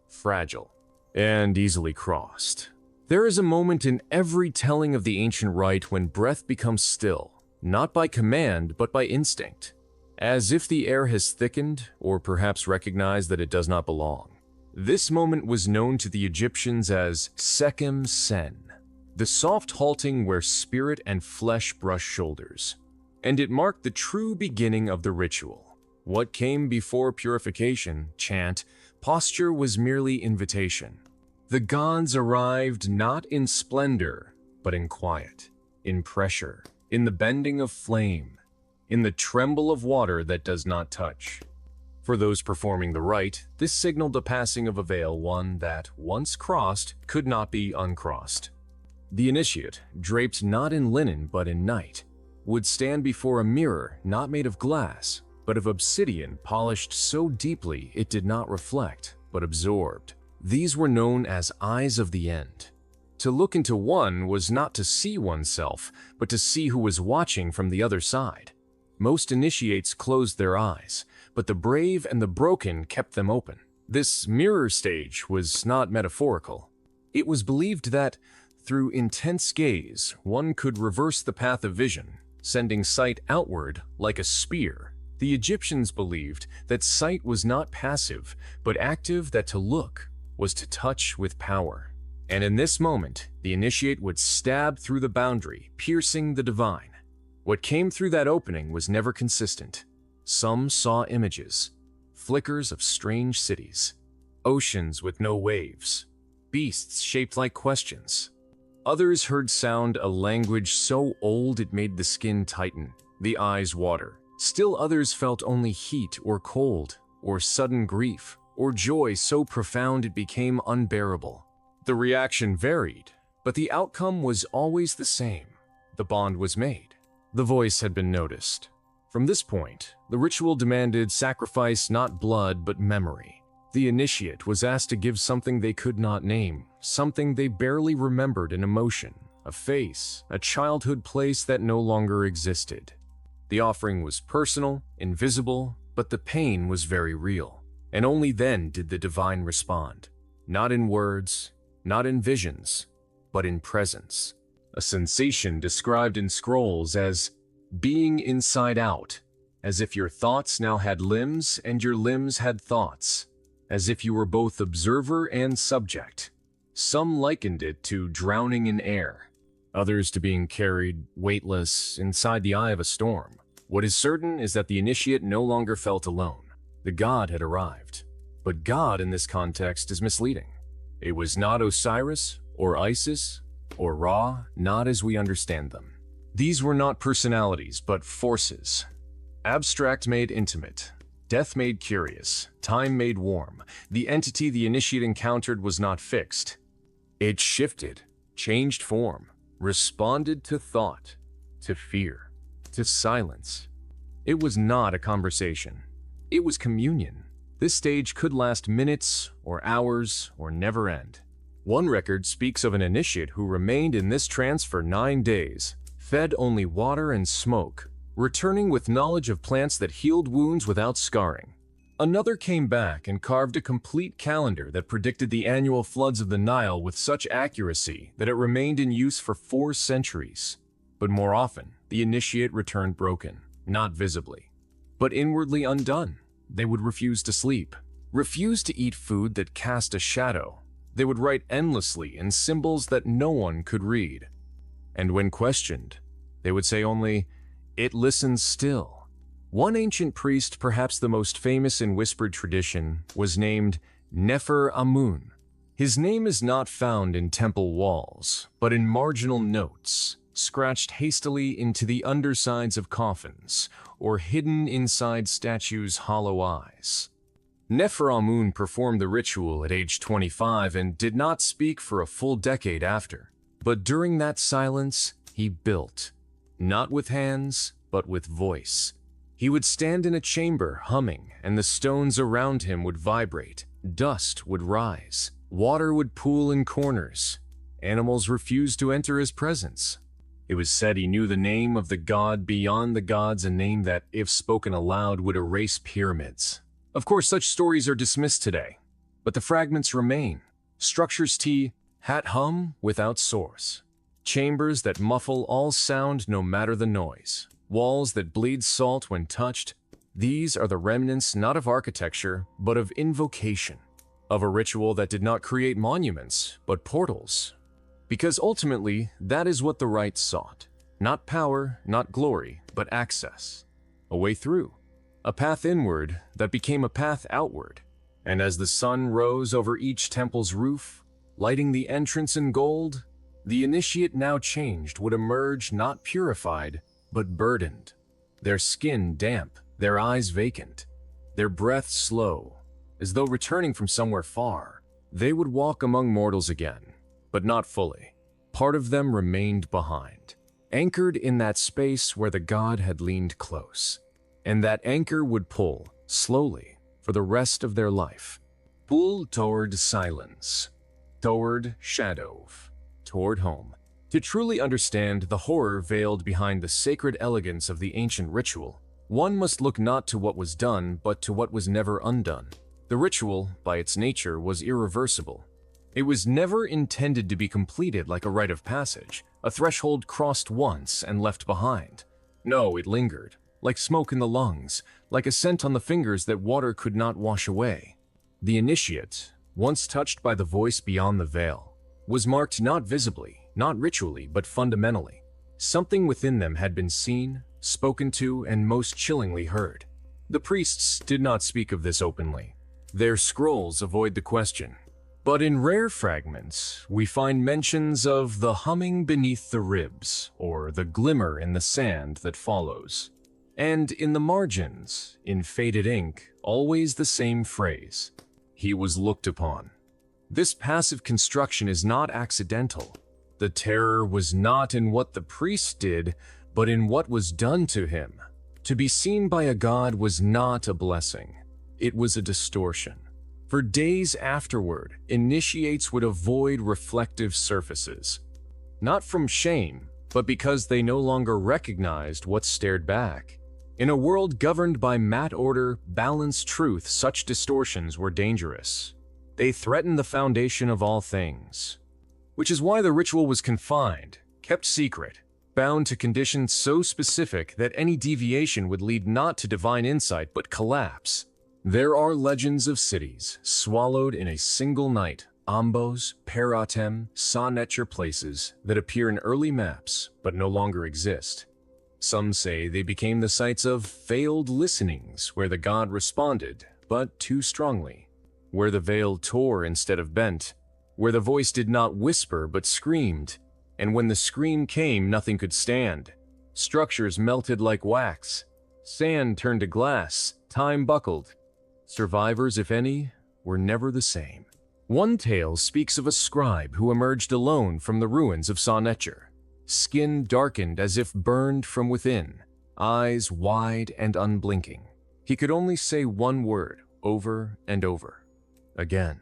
fragile, and easily crossed. There is a moment in every telling of the ancient rite when breath becomes still, not by command but by instinct, as if the air has thickened or perhaps recognized that it does not belong. This moment was known to the Egyptians as Sekhem Sen, the soft halting where spirit and flesh brush shoulders. And it marked the true beginning of the ritual. What came before purification, chant, posture was merely invitation. The gods arrived not in splendor, but in quiet, in pressure, in the bending of flame, in the tremble of water that does not touch. For those performing the rite, this signaled the passing of a veil, one that, once crossed, could not be uncrossed. The initiate, draped not in linen but in night, would stand before a mirror not made of glass, but of obsidian polished so deeply it did not reflect, but absorbed. These were known as eyes of the end. To look into one was not to see oneself, but to see who was watching from the other side. Most initiates closed their eyes, but the brave and the broken kept them open. This mirror stage was not metaphorical. It was believed that, through intense gaze, one could reverse the path of vision, sending sight outward like a spear. The Egyptians believed that sight was not passive, but active, that to look was to touch with power. And in this moment, the initiate would stab through the boundary, piercing the divine. What came through that opening was never consistent. Some saw images, flickers of strange cities, oceans with no waves, beasts shaped like questions. Others heard sound, a language so old it made the skin tighten, the eyes water. Still others felt only heat or cold, or sudden grief, or joy so profound it became unbearable. The reaction varied, but the outcome was always the same. The bond was made. The voice had been noticed. From this point, the ritual demanded sacrifice, not blood, but memory. The initiate was asked to give something they could not name, something they barely remembered: an emotion, a face, a childhood place that no longer existed. The offering was personal, invisible, but the pain was very real. And only then did the divine respond. Not in words, not in visions, but in presence. A sensation described in scrolls as being inside out, as if your thoughts now had limbs and your limbs had thoughts, as if you were both observer and subject. Some likened it to drowning in air, others to being carried, weightless, inside the eye of a storm. What is certain is that the initiate no longer felt alone. The god had arrived. But God in this context is misleading. It was not Osiris or Isis or Ra, not as we understand them. These were not personalities, but forces. Abstract made intimate. Death made curious. Time made warm. The entity the initiate encountered was not fixed. It shifted, changed form, responded to thought, to fear, to silence. It was not a conversation. It was communion. This stage could last minutes or hours or never end. One record speaks of an initiate who remained in this trance for 9 days, fed only water and smoke, returning with knowledge of plants that healed wounds without scarring. Another came back and carved a complete calendar that predicted the annual floods of the Nile with such accuracy that it remained in use for 4 centuries. But more often, the initiate returned broken, not visibly, but inwardly undone. They would refuse to sleep, refuse to eat food that cast a shadow. They would write endlessly in symbols that no one could read. And when questioned, they would say only, "It listens still." One ancient priest, perhaps the most famous in whispered tradition, was named Nefer Amun. His name is not found in temple walls, but in marginal notes, scratched hastily into the undersides of coffins, or hidden inside statues' hollow eyes. Nefer Amun performed the ritual at age 25 and did not speak for a full decade after. But during that silence, he built, not with hands, but with voice. He would stand in a chamber humming, and the stones around him would vibrate, dust would rise, water would pool in corners. Animals refused to enter his presence. It was said he knew the name of the god beyond the gods, a name that, if spoken aloud, would erase pyramids. Of course, such stories are dismissed today, but the fragments remain. Structures T, hat hum without source. Chambers that muffle all sound no matter the noise. Walls that bleed salt when touched. These are the remnants not of architecture, but of invocation. Of a ritual that did not create monuments, but portals. Because ultimately, that is what the rite sought. Not power, not glory, but access. A way through. A path inward that became a path outward. And as the sun rose over each temple's roof, lighting the entrance in gold, the initiate now changed would emerge not purified, but burdened. Their skin damp, their eyes vacant, their breath slow, as though returning from somewhere far. They would walk among mortals again, but not fully. Part of them remained behind, anchored in that space where the god had leaned close. and that anchor would pull, slowly, for the rest of their life. Pull toward silence, toward shadow, toward home. To truly understand the horror veiled behind the sacred elegance of the ancient ritual, one must look not to what was done, but to what was never undone. The ritual, by its nature, was irreversible. It was never intended to be completed like a rite of passage, a threshold crossed once and left behind. No, it lingered, like smoke in the lungs, like a scent on the fingers that water could not wash away. The initiate, once touched by the voice beyond the veil, was marked not visibly, not ritually, but fundamentally. Something within them had been seen, spoken to, and most chillingly heard. The priests did not speak of this openly. Their scrolls avoid the question. But in rare fragments, we find mentions of the humming beneath the ribs, or the glimmer in the sand that follows. And in the margins, in faded ink, always the same phrase: "He was looked upon." This passive construction is not accidental. The terror was not in what the priest did, but in what was done to him. To be seen by a god was not a blessing. It was a distortion. For days afterward, initiates would avoid reflective surfaces. Not from shame, but because they no longer recognized what stared back. In a world governed by matte order, balanced truth, such distortions were dangerous. They threatened the foundation of all things. Which is why the ritual was confined, kept secret, bound to conditions so specific that any deviation would lead not to divine insight but collapse. There are legends of cities swallowed in a single night, ambos, Paratem, Sa-Neter places that appear in early maps but no longer exist. Some say they became the sites of failed listenings where the god responded, but too strongly, where the veil tore instead of bent, where the voice did not whisper but screamed, and when the scream came, nothing could stand. Structures melted like wax, sand turned to glass, time buckled. Survivors, if any, were never the same. One tale speaks of a scribe who emerged alone from the ruins of Sa-Neter, skin darkened as if burned from within, eyes wide and unblinking. He could only say one word over and over, again.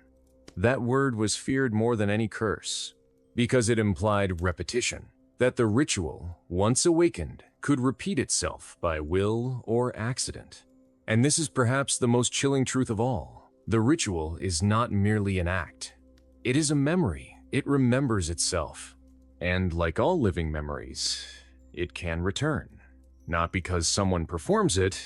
That word was feared more than any curse, because it implied repetition, that the ritual, once awakened, could repeat itself by will or accident. And this is perhaps the most chilling truth of all. The ritual is not merely an act. It is a memory. It remembers itself. And like all living memories, it can return. Not because someone performs it,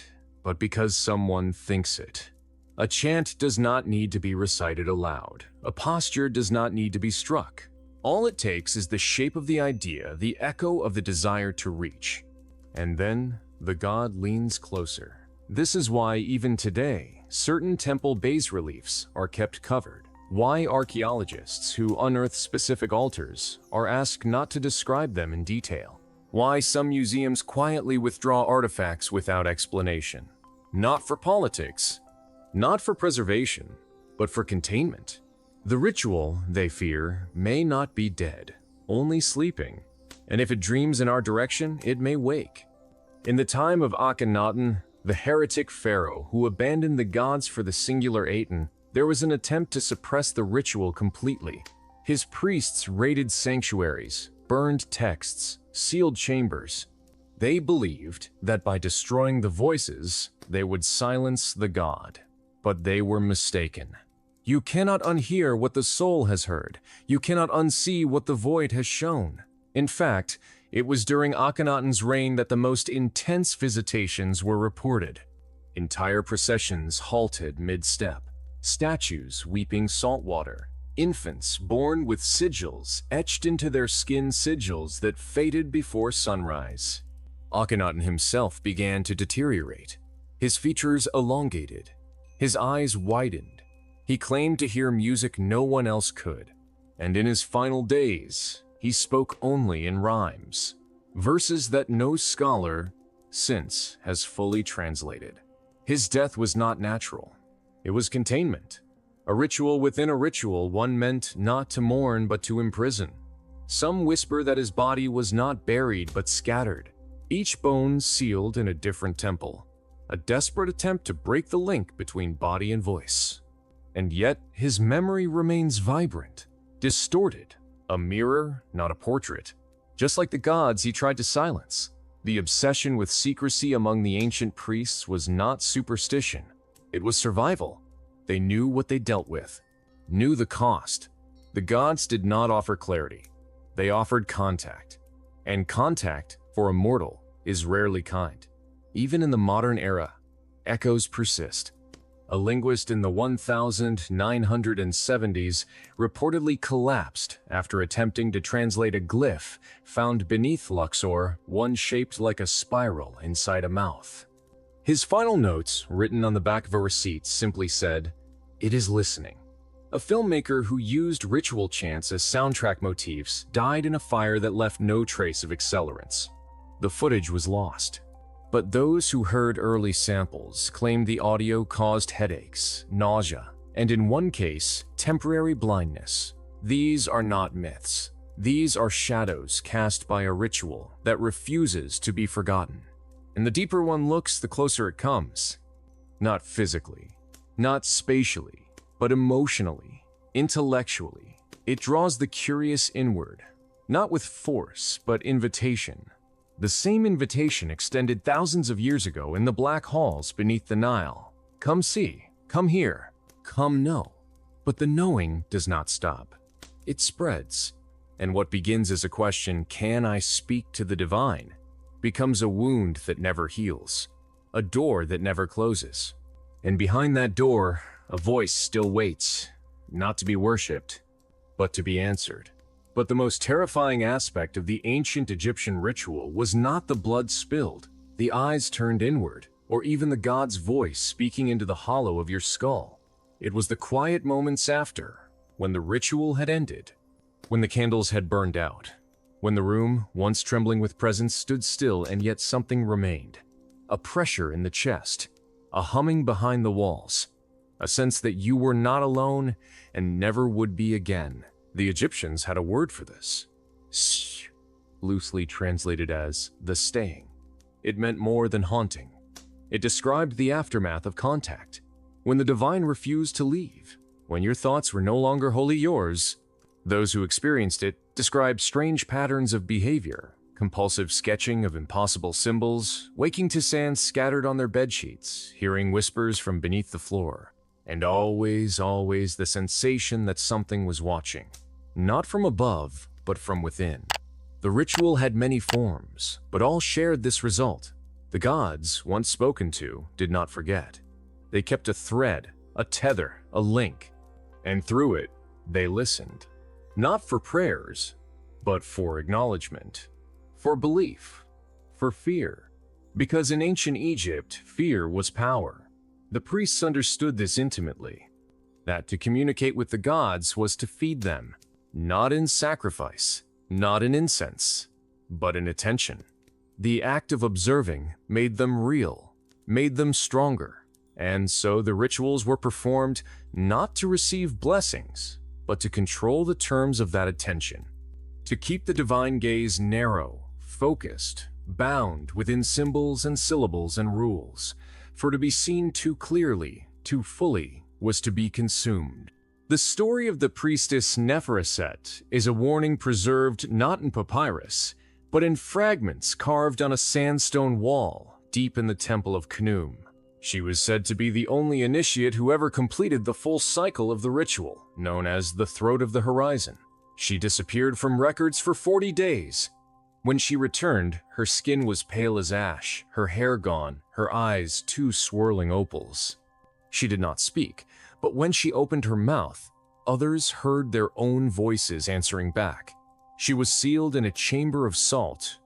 but because someone thinks it. A chant does not need to be recited aloud. A posture does not need to be struck. All it takes is the shape of the idea, the echo of the desire to reach. And then the god leans closer. This is why, even today, certain temple bas-reliefs are kept covered. Why archaeologists who unearth specific altars are asked not to describe them in detail. Why some museums quietly withdraw artifacts without explanation. Not for politics, not for preservation, but for containment. The ritual, they fear, may not be dead, only sleeping. And if it dreams in our direction, it may wake. In the time of Akhenaten, the heretic pharaoh who abandoned the gods for the singular Aten, there was an attempt to suppress the ritual completely. His priests raided sanctuaries, burned texts, sealed chambers. They believed that by destroying the voices, they would silence the god. But they were mistaken. You cannot unhear what the soul has heard. You cannot unsee what the void has shown. In fact, it was during Akhenaten's reign that the most intense visitations were reported. Entire processions halted mid-step, statues weeping salt water, infants born with sigils etched into their skin, sigils that faded before sunrise. Akhenaten himself began to deteriorate. His features elongated, his eyes widened. He claimed to hear music no one else could, and in his final days, he spoke only in rhymes, verses that no scholar since has fully translated. His death was not natural. It was containment. A ritual within a ritual, one meant not to mourn but to imprison. Some whisper that his body was not buried but scattered, each bone sealed in a different temple. a desperate attempt to break the link between body and voice. And yet, his memory remains vibrant, distorted, a mirror, not a portrait. Just like the gods he tried to silence, the obsession with secrecy among the ancient priests was not superstition. It was survival. They knew what they dealt with, knew the cost. The gods did not offer clarity. They offered contact. And contact, for a mortal, is rarely kind. Even in the modern era, echoes persist. A linguist in the 1970s reportedly collapsed after attempting to translate a glyph found beneath Luxor, one shaped like a spiral inside a mouth. His final notes, written on the back of a receipt, simply said, "It is listening." A filmmaker who used ritual chants as soundtrack motifs died in a fire that left no trace of accelerants. The footage was lost. But those who heard early samples claimed the audio caused headaches, nausea, and in one case, temporary blindness. These are not myths. These are shadows cast by a ritual that refuses to be forgotten. And the deeper one looks, the closer it comes. Not physically, not spatially, but emotionally, intellectually. It draws the curious inward, not with force, but invitation. The same invitation extended thousands of years ago in the black halls beneath the Nile. Come see, come hear, come know. But the knowing does not stop. It spreads. And what begins as a question, "Can I speak to the divine?" becomes a wound that never heals, a door that never closes. And behind that door, a voice still waits, not to be worshipped, but to be answered. But the most terrifying aspect of the ancient Egyptian ritual was not the blood spilled, the eyes turned inward, or even the god's voice speaking into the hollow of your skull. It was the quiet moments after, when the ritual had ended, when the candles had burned out, when the room, once trembling with presence, stood still and yet something remained. A pressure in the chest, a humming behind the walls, a sense that you were not alone and never would be again. The Egyptians had a word for this. Sh, loosely translated as the staying. It meant more than haunting. It described the aftermath of contact, when the divine refused to leave, when your thoughts were no longer wholly yours. Those who experienced it described strange patterns of behavior, compulsive sketching of impossible symbols, waking to sand scattered on their bedsheets, hearing whispers from beneath the floor, and always the sensation that something was watching. Not from above, but from within. The ritual had many forms, but all shared this result. The gods, once spoken to, did not forget. They kept a thread, a tether, a link, and through it, they listened. Not for prayers, but for acknowledgement, for belief, for fear. Because in ancient Egypt, fear was power. The priests understood this intimately, that to communicate with the gods was to feed them, not in sacrifice, not in incense, but in attention. The act of observing made them real, made them stronger, and so the rituals were performed not to receive blessings, but to control the terms of that attention, to keep the divine gaze narrow, focused, bound within symbols and syllables and rules, for to be seen too clearly, too fully, was to be consumed. The story of the priestess Neferuset is a warning preserved not in papyrus, but in fragments carved on a sandstone wall deep in the temple of Khnum. She was said to be the only initiate who ever completed the full cycle of the ritual, known as the Throat of the Horizon. She disappeared from records for 40 days. When she returned, her skin was pale as ash, her hair gone, her eyes two swirling opals. She did not speak, but when she opened her mouth, others heard their own voices answering back. She was sealed in a chamber of salt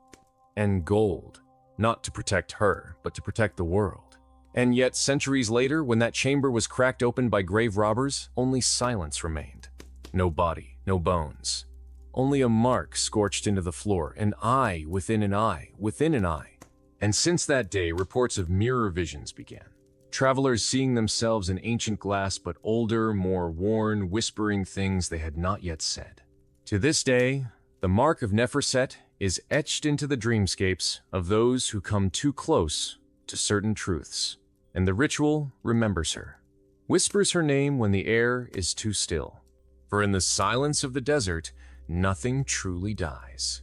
and gold, not to protect her, but to protect the world. And yet, centuries later, when that chamber was cracked open by grave robbers, only silence remained. No body, no bones. Only a mark scorched into the floor, an eye within an eye, within an eye. And since that day, reports of mirror visions began. Travelers seeing themselves in ancient glass, but older, more worn, whispering things they had not yet said. To this day, the mark of Neferuset is etched into the dreamscapes of those who come too close to certain truths, and the ritual remembers her, whispers her name when the air is too still. For in the silence of the desert, nothing truly dies.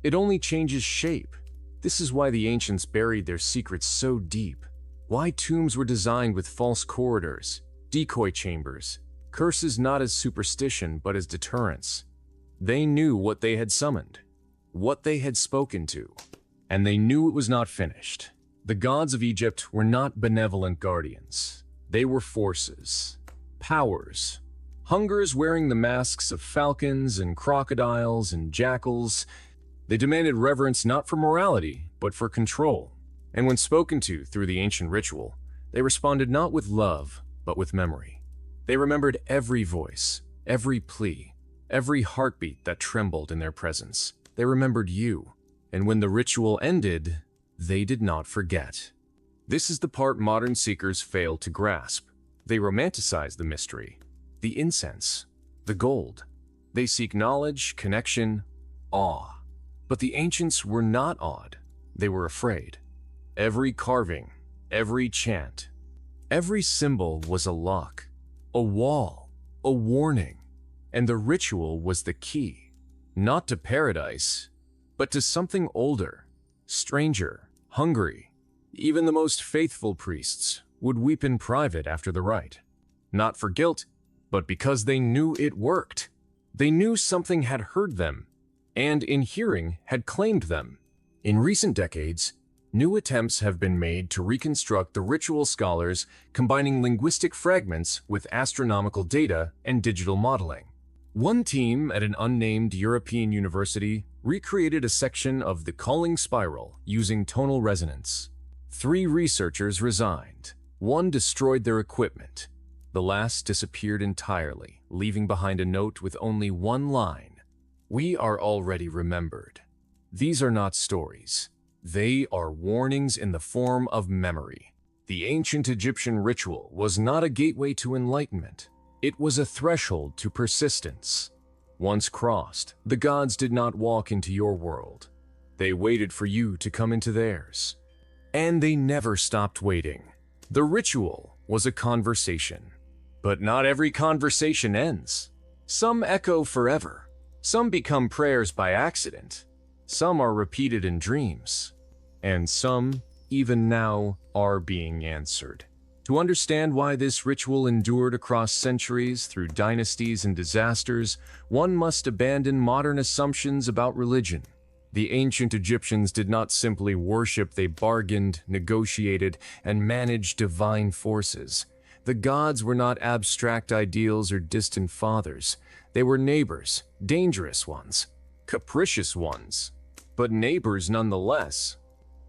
It only changes shape. This is why the ancients buried their secrets so deep, why tombs were designed with false corridors, decoy chambers, curses not as superstition but as deterrence. They knew what they had summoned, what they had spoken to, and they knew it was not finished. The gods of Egypt were not benevolent guardians. They were forces, powers, hungers wearing the masks of falcons and crocodiles and jackals. They demanded reverence not for morality, but for control. And when spoken to through the ancient ritual, they responded not with love, but with memory. They remembered every voice, every plea, every heartbeat that trembled in their presence. They remembered you, and when the ritual ended, they did not forget. This is the part modern seekers fail to grasp. They romanticize the mystery, the incense, the gold. They seek knowledge, connection, awe. But the ancients were not awed. They were afraid. Every carving, every chant, every symbol was a lock, a wall, a warning. And the ritual was the key, not to paradise, but to something older, stranger, hungry. Even the most faithful priests would weep in private after the rite, not for guilt, but because they knew it worked. They knew something had heard them, and in hearing had claimed them. In recent decades, new attempts have been made to reconstruct the ritual scholars, combining linguistic fragments with astronomical data and digital modeling. One team at an unnamed European university recreated a section of the calling spiral using tonal resonance. 3 researchers resigned. 1 destroyed their equipment. The last disappeared entirely, leaving behind a note with only 1 line. "We are already remembered." These are not stories. They are warnings in the form of memory. The ancient Egyptian ritual was not a gateway to enlightenment. It was a threshold to persistence. Once crossed, the gods did not walk into your world. They waited for you to come into theirs. And they never stopped waiting. The ritual was a conversation. But not every conversation ends. Some echo forever. Some become prayers by accident. Some are repeated in dreams. And some, even now, are being answered. To understand why this ritual endured across centuries through dynasties and disasters, one must abandon modern assumptions about religion. The ancient Egyptians did not simply worship, they bargained, negotiated, and managed divine forces. The gods were not abstract ideals or distant fathers. They were neighbors, dangerous ones, capricious ones, but neighbors nonetheless.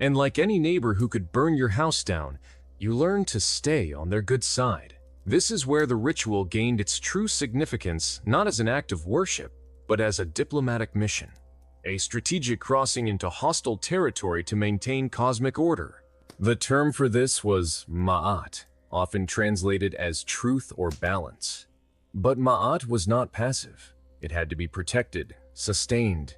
And like any neighbor who could burn your house down, you learn to stay on their good side. This is where the ritual gained its true significance, not as an act of worship, but as a diplomatic mission, a strategic crossing into hostile territory to maintain cosmic order. The term for this was ma'at, often translated as truth or balance. But ma'at was not passive. It had to be protected, sustained,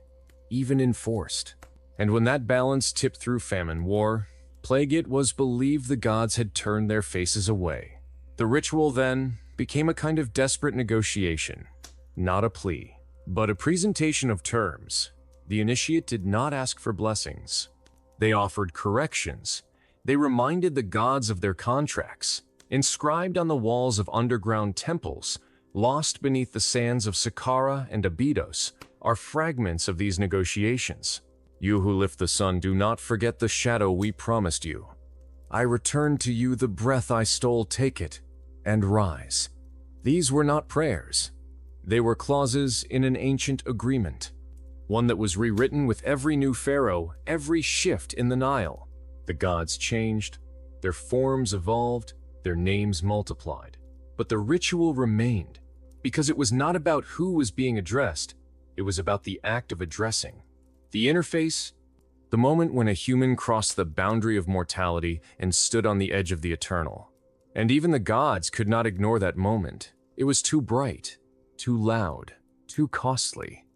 even enforced. And when that balance tipped through famine, war, plague, it was believed the gods had turned their faces away. The ritual then became a kind of desperate negotiation, not a plea, but a presentation of terms. The initiate did not ask for blessings. They offered corrections. They reminded the gods of their contracts. Inscribed on the walls of underground temples, lost beneath the sands of Saqqara and Abydos, are fragments of these negotiations. You who lift the sun, do not forget the shadow we promised you. I return to you the breath I stole, take it, and rise. These were not prayers. They were clauses in an ancient agreement, one that was rewritten with every new pharaoh, every shift in the Nile. The gods changed, their forms evolved, their names multiplied. But the ritual remained, because it was not about who was being addressed, it was about the act of addressing. The interface, the moment when a human crossed the boundary of mortality and stood on the edge of the eternal. And even the gods could not ignore that moment. It was too bright, too loud, too costly.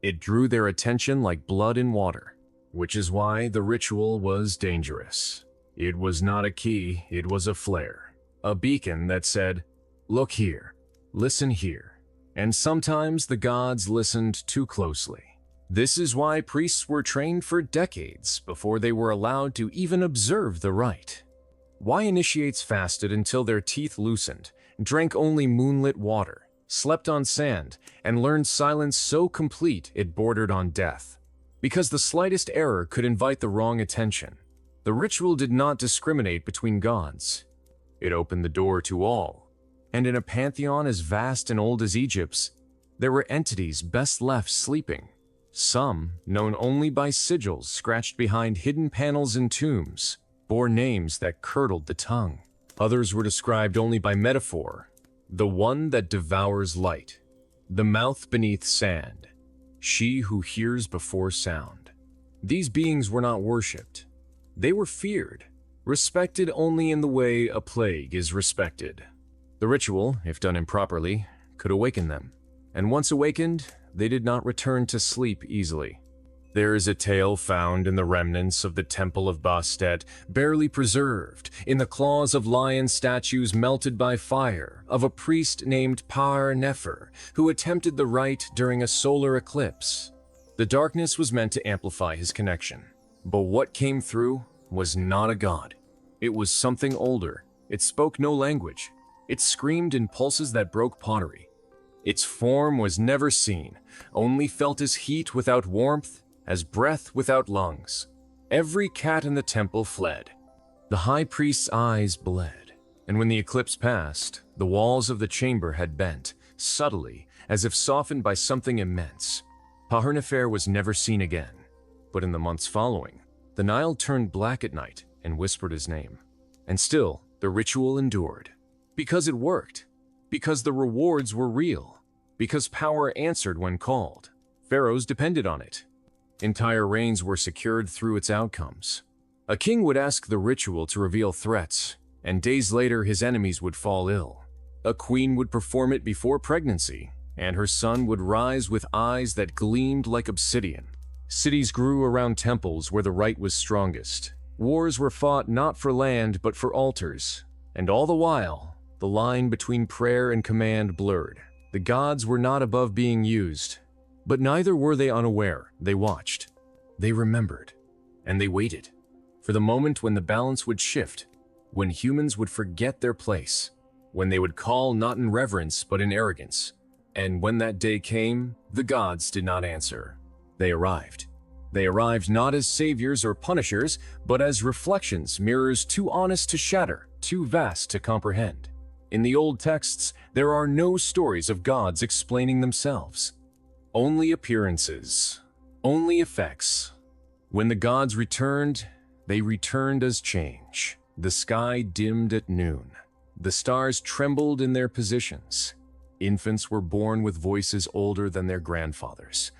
It drew their attention like blood in water, which is why the ritual was dangerous. It was not a key, it was a flare. A beacon that said, "Look here, listen here." And sometimes the gods listened too closely. This is why priests were trained for decades before they were allowed to even observe the rite. Why initiates fasted until their teeth loosened, drank only moonlit water, slept on sand, and learned silence so complete it bordered on death. Because the slightest error could invite the wrong attention. The ritual did not discriminate between gods. It opened the door to all. And in a pantheon as vast and old as Egypt's, there were entities best left sleeping. Some, known only by sigils scratched behind hidden panels in tombs, bore names that curdled the tongue. Others were described only by metaphor: the one that devours light, the mouth beneath sand, she who hears before sound. These beings were not worshipped. They were feared, respected only in the way a plague is respected. The ritual, if done improperly, could awaken them, and once awakened, they did not return to sleep easily. There is a tale found in the remnants of the Temple of Bastet, barely preserved, in the claws of lion statues melted by fire, of a priest named Par-Nefer, who attempted the rite during a solar eclipse. The darkness was meant to amplify his connection. But what came through was not a god. It was something older. It spoke no language. It screamed in pulses that broke pottery. Its form was never seen, only felt as heat without warmth, as breath without lungs. Every cat in the temple fled. The high priest's eyes bled, and when the eclipse passed, the walls of the chamber had bent, subtly, as if softened by something immense. Par-Nefer was never seen again. But in the months following, the Nile turned black at night and whispered his name. And still, the ritual endured. Because it worked. Because the rewards were real. Because power answered when called. Pharaohs depended on it. Entire reigns were secured through its outcomes. A king would ask the ritual to reveal threats, and days later his enemies would fall ill. A queen would perform it before pregnancy, and her son would rise with eyes that gleamed like obsidian. Cities grew around temples where the rite was strongest. Wars were fought not for land but for altars. And all the while, the line between prayer and command blurred. The gods were not above being used. But neither were they unaware. They watched. They remembered. And they waited. For the moment when the balance would shift. When humans would forget their place. When they would call not in reverence but in arrogance. And when that day came, the gods did not answer. They arrived. They arrived not as saviors or punishers, but as reflections, mirrors too honest to shatter, too vast to comprehend. In the old texts, there are no stories of gods explaining themselves. Only appearances, only effects. When the gods returned, they returned as change. The sky dimmed at noon. The stars trembled in their positions. Infants were born with voices older than their grandfathers.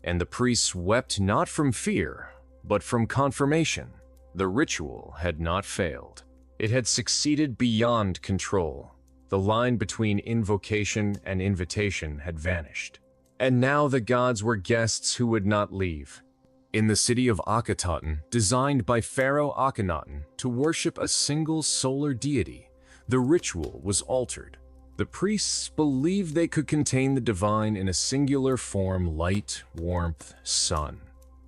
And the priests wept not from fear, but from confirmation. The ritual had not failed. It had succeeded beyond control. The line between invocation and invitation had vanished. And now the gods were guests who would not leave. In the city of Akhenaten, designed by Pharaoh Akhenaten to worship a single solar deity, the ritual was altered. The priests believed they could contain the divine in a singular form: light, warmth, sun.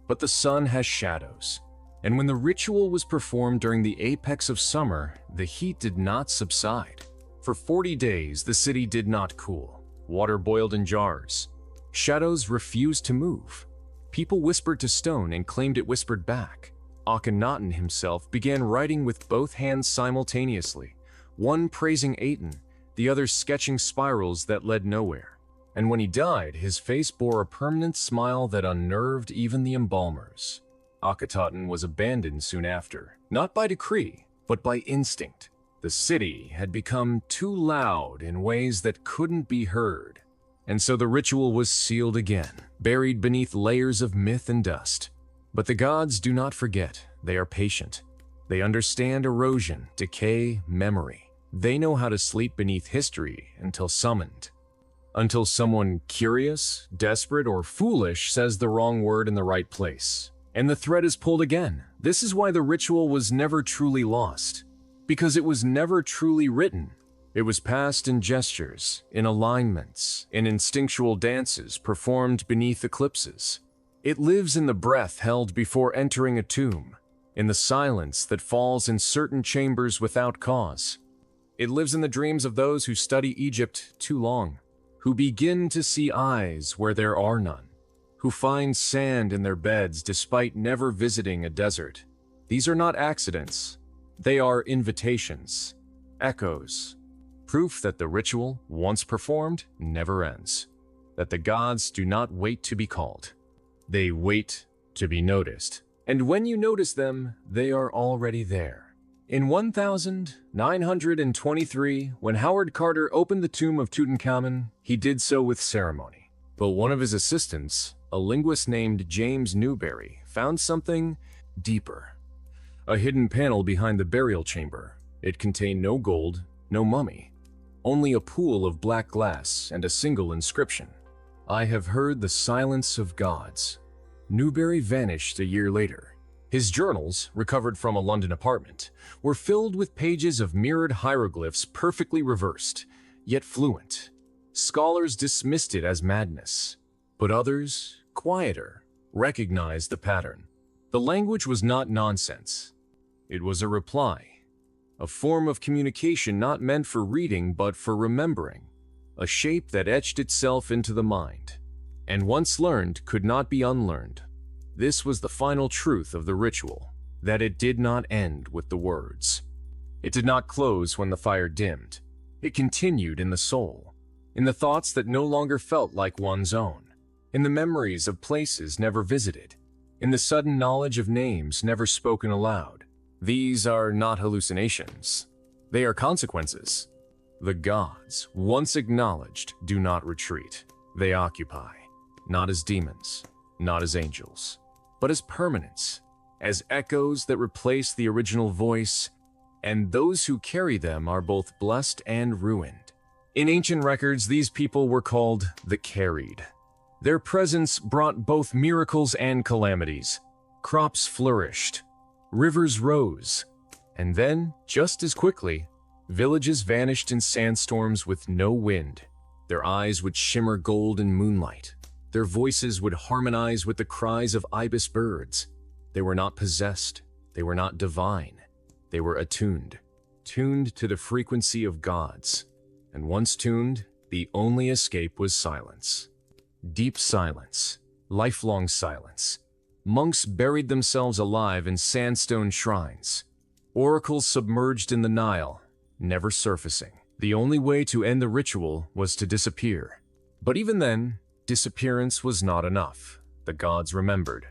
But the sun has shadows. And when the ritual was performed during the apex of summer, the heat did not subside. For 40 days, the city did not cool. Water boiled in jars. Shadows refused to move. People whispered to stone and claimed it whispered back. Akhenaten himself began writing with both hands simultaneously, one praising Aten, the other sketching spirals that led nowhere. And when he died, his face bore a permanent smile that unnerved even the embalmers. Akhenaten was abandoned soon after, not by decree, but by instinct. The city had become too loud in ways that couldn't be heard. And so the ritual was sealed again, buried beneath layers of myth and dust. But the gods do not forget. They are patient. They understand erosion, decay, memory. They know how to sleep beneath history until summoned. Until someone curious, desperate, or foolish says the wrong word in the right place. And the thread is pulled again. This is why the ritual was never truly lost, because it was never truly written. It was passed in gestures, in alignments, in instinctual dances performed beneath eclipses. It lives in the breath held before entering a tomb, in the silence that falls in certain chambers without cause. It lives in the dreams of those who study Egypt too long, who begin to see eyes where there are none, who find sand in their beds despite never visiting a desert. These are not accidents. They are invitations, echoes, proof that the ritual, once performed, never ends, that the gods do not wait to be called. They wait to be noticed. And when you notice them, they are already there. In 1923, when Howard Carter opened the tomb of Tutankhamun, he did so with ceremony. But one of his assistants, a linguist named James Newberry, found something deeper. A hidden panel behind the burial chamber. It contained no gold, no mummy, only a pool of black glass and a single inscription. I have heard the silence of gods. Newberry vanished a year later. His journals, recovered from a London apartment, were filled with pages of mirrored hieroglyphs perfectly reversed, yet fluent. Scholars dismissed it as madness, but others, quieter, recognized the pattern. The language was not nonsense. It was a reply, a form of communication not meant for reading but for remembering, a shape that etched itself into the mind, and once learned could not be unlearned. This was the final truth of the ritual, that it did not end with the words. It did not close when the fire dimmed. It continued in the soul, in the thoughts that no longer felt like one's own, in the memories of places never visited, in the sudden knowledge of names never spoken aloud. These are not hallucinations. They are consequences. The gods, once acknowledged, do not retreat. They occupy, not as demons, not as angels, but as permanence, as echoes that replace the original voice, and those who carry them are both blessed and ruined. In ancient records, these people were called the carried. Their presence brought both miracles and calamities. Crops flourished, rivers rose, and then, just as quickly, villages vanished in sandstorms with no wind. Their eyes would shimmer gold in moonlight. Their voices would harmonize with the cries of ibis birds. They were not possessed. They were not divine. They were attuned, tuned to the frequency of gods. And once tuned, the only escape was silence. Deep silence, lifelong silence. Monks buried themselves alive in sandstone shrines. Oracles submerged in the Nile, never surfacing. The only way to end the ritual was to disappear. But even then, disappearance was not enough. The gods remembered.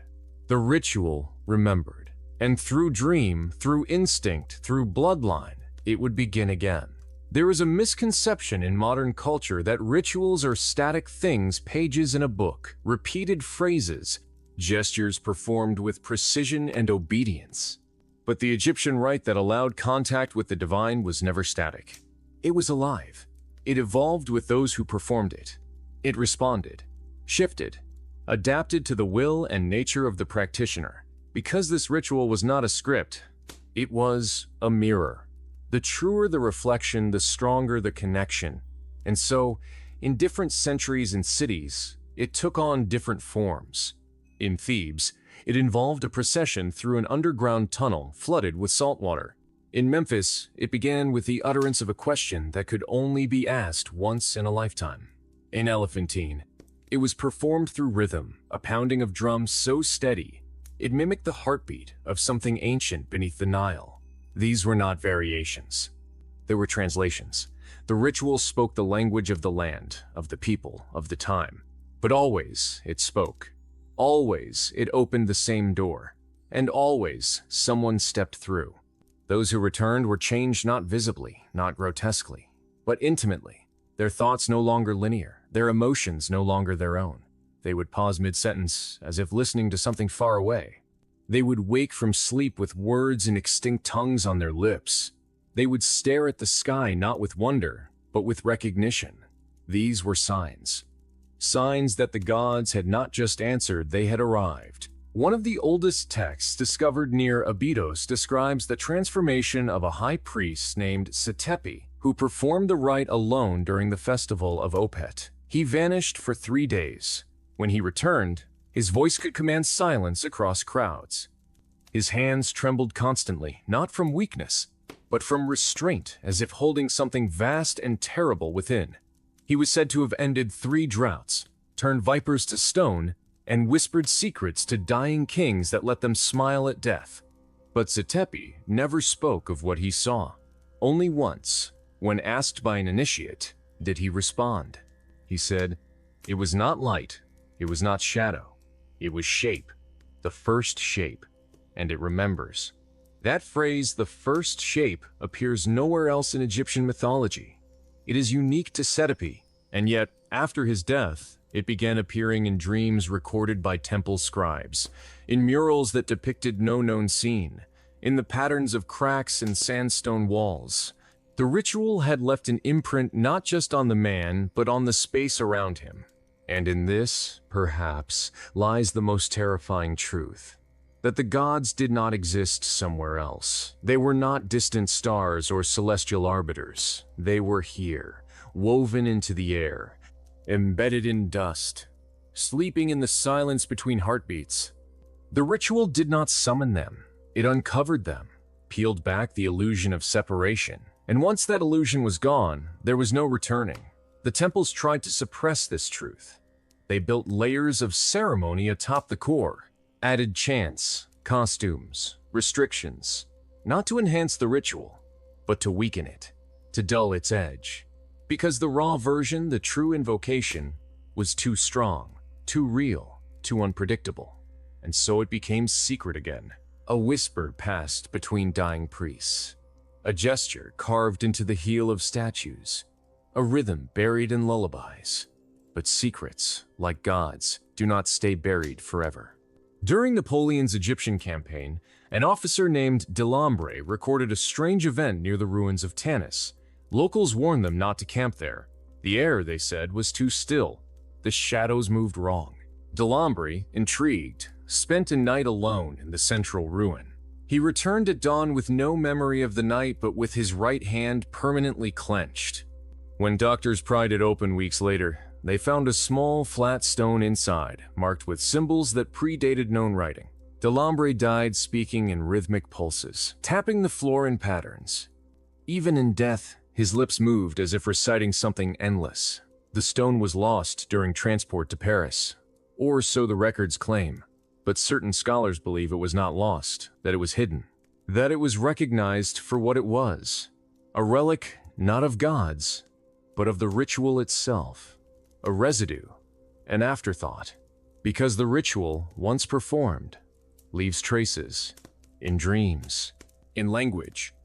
The ritual remembered. And through dream, through instinct, through bloodline, it would begin again. There is a misconception in modern culture that rituals are static things, pages in a book, repeated phrases, gestures performed with precision and obedience. But the Egyptian rite that allowed contact with the divine was never static. It was alive. It evolved with those who performed it. It responded, shifted, adapted to the will and nature of the practitioner. Because this ritual was not a script, it was a mirror. The truer the reflection, the stronger the connection. And so, in different centuries and cities, it took on different forms. In Thebes, it involved a procession through an underground tunnel flooded with salt water. In Memphis, it began with the utterance of a question that could only be asked once in a lifetime. In Elephantine, it was performed through rhythm, a pounding of drums so steady, it mimicked the heartbeat of something ancient beneath the Nile. These were not variations. They were translations. The ritual spoke the language of the land, of the people, of the time. But always it spoke. Always it opened the same door. And always someone stepped through. Those who returned were changed not visibly, not grotesquely, but intimately. Their thoughts no longer linear, their emotions no longer their own. They would pause mid-sentence, as if listening to something far away. They would wake from sleep with words in extinct tongues on their lips. They would stare at the sky not with wonder, but with recognition. These were signs. Signs that the gods had not just answered, they had arrived. One of the oldest texts discovered near Abydos describes the transformation of a high priest named Setepi, who performed the rite alone during the festival of Opet. He vanished for 3 days. When he returned, his voice could command silence across crowds. His hands trembled constantly, not from weakness, but from restraint, as if holding something vast and terrible within. He was said to have ended 3 droughts, turned vipers to stone, and whispered secrets to dying kings that let them smile at death. But Setepi never spoke of what he saw. Only once, when asked by an initiate, did he respond. He said, "It was not light, it was not shadow, it was shape, the first shape, and it remembers." That phrase, "the first shape," appears nowhere else in Egyptian mythology. It is unique to Setepi, and yet, after his death, it began appearing in dreams recorded by temple scribes, in murals that depicted no known scene, in the patterns of cracks in sandstone walls. The ritual had left an imprint not just on the man, but on the space around him. And in this, perhaps, lies the most terrifying truth: that the gods did not exist somewhere else. They were not distant stars or celestial arbiters. They were here, woven into the air, embedded in dust, sleeping in the silence between heartbeats. The ritual did not summon them. It uncovered them, peeled back the illusion of separation. And once that illusion was gone, there was no returning. The temples tried to suppress this truth. They built layers of ceremony atop the core, added chants, costumes, restrictions, not to enhance the ritual, but to weaken it, to dull its edge. Because the raw version, the true invocation, was too strong, too real, too unpredictable. And so it became secret again. A whisper passed between dying priests, a gesture carved into the heel of statues, a rhythm buried in lullabies. But secrets, like gods, do not stay buried forever. During Napoleon's Egyptian campaign, an officer named Delambre recorded a strange event near the ruins of Tanis. Locals warned them not to camp there. The air, they said, was too still. The shadows moved wrong. Delambre, intrigued, spent a night alone in the central ruin. He returned at dawn with no memory of the night, but with his right hand permanently clenched. When doctors pried it open weeks later, they found a small, flat stone inside, marked with symbols that predated known writing. Delambre died speaking in rhythmic pulses, tapping the floor in patterns. Even in death, his lips moved as if reciting something endless. The stone was lost during transport to Paris, or so the records claim. But certain scholars believe it was not lost, that it was hidden, that it was recognized for what it was: a relic not of gods, but of the ritual itself, a residue, an afterthought, because the ritual, once performed, leaves traces in dreams, in language,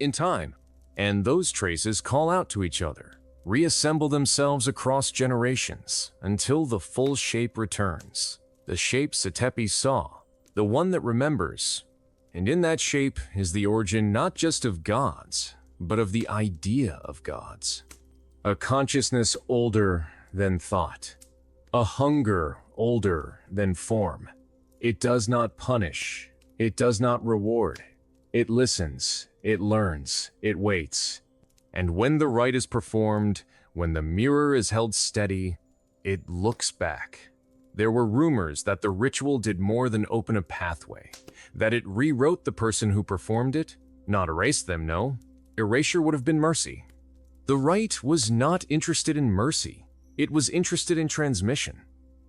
in time, and those traces call out to each other, reassemble themselves across generations until the full shape returns. The shape Setepi saw, the one that remembers. And in that shape is the origin not just of gods, but of the idea of gods. A consciousness older than thought. A hunger older than form. It does not punish. It does not reward. It listens. It learns. It waits. And when the rite is performed, when the mirror is held steady, it looks back. There were rumors that the ritual did more than open a pathway, that it rewrote the person who performed it, not erased them, no. Erasure would have been mercy. The rite was not interested in mercy. It was interested in transmission,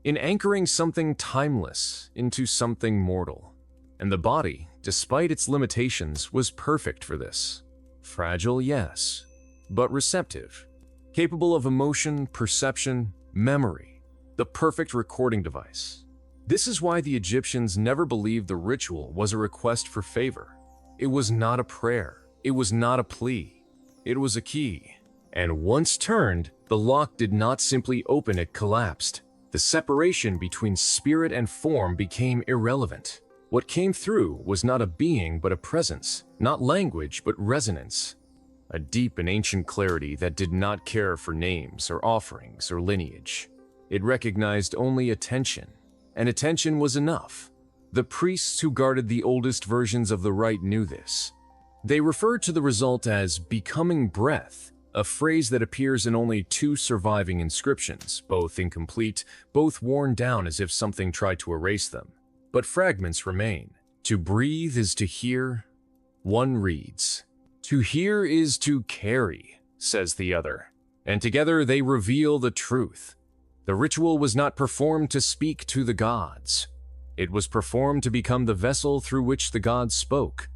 in anchoring something timeless into something mortal. And the body, despite its limitations, was perfect for this. Fragile, yes, but receptive, capable of emotion, perception, memory. The perfect recording device. This is why the Egyptians never believed the ritual was a request for favor. It was not a prayer. It was not a plea. It was a key. And once turned, the lock did not simply open, it collapsed. The separation between spirit and form became irrelevant. What came through was not a being, but a presence. Not language, but resonance. A deep and ancient clarity that did not care for names or offerings or lineage. It recognized only attention, and attention was enough. The priests who guarded the oldest versions of the rite knew this. They referred to the result as becoming breath, a phrase that appears in only 2 surviving inscriptions, both incomplete, both worn down as if something tried to erase them. But fragments remain. To breathe is to hear, one reads. To hear is to carry, says the other. And together they reveal the truth. The ritual was not performed to speak to the gods. It was performed to become the vessel through which the gods spoke.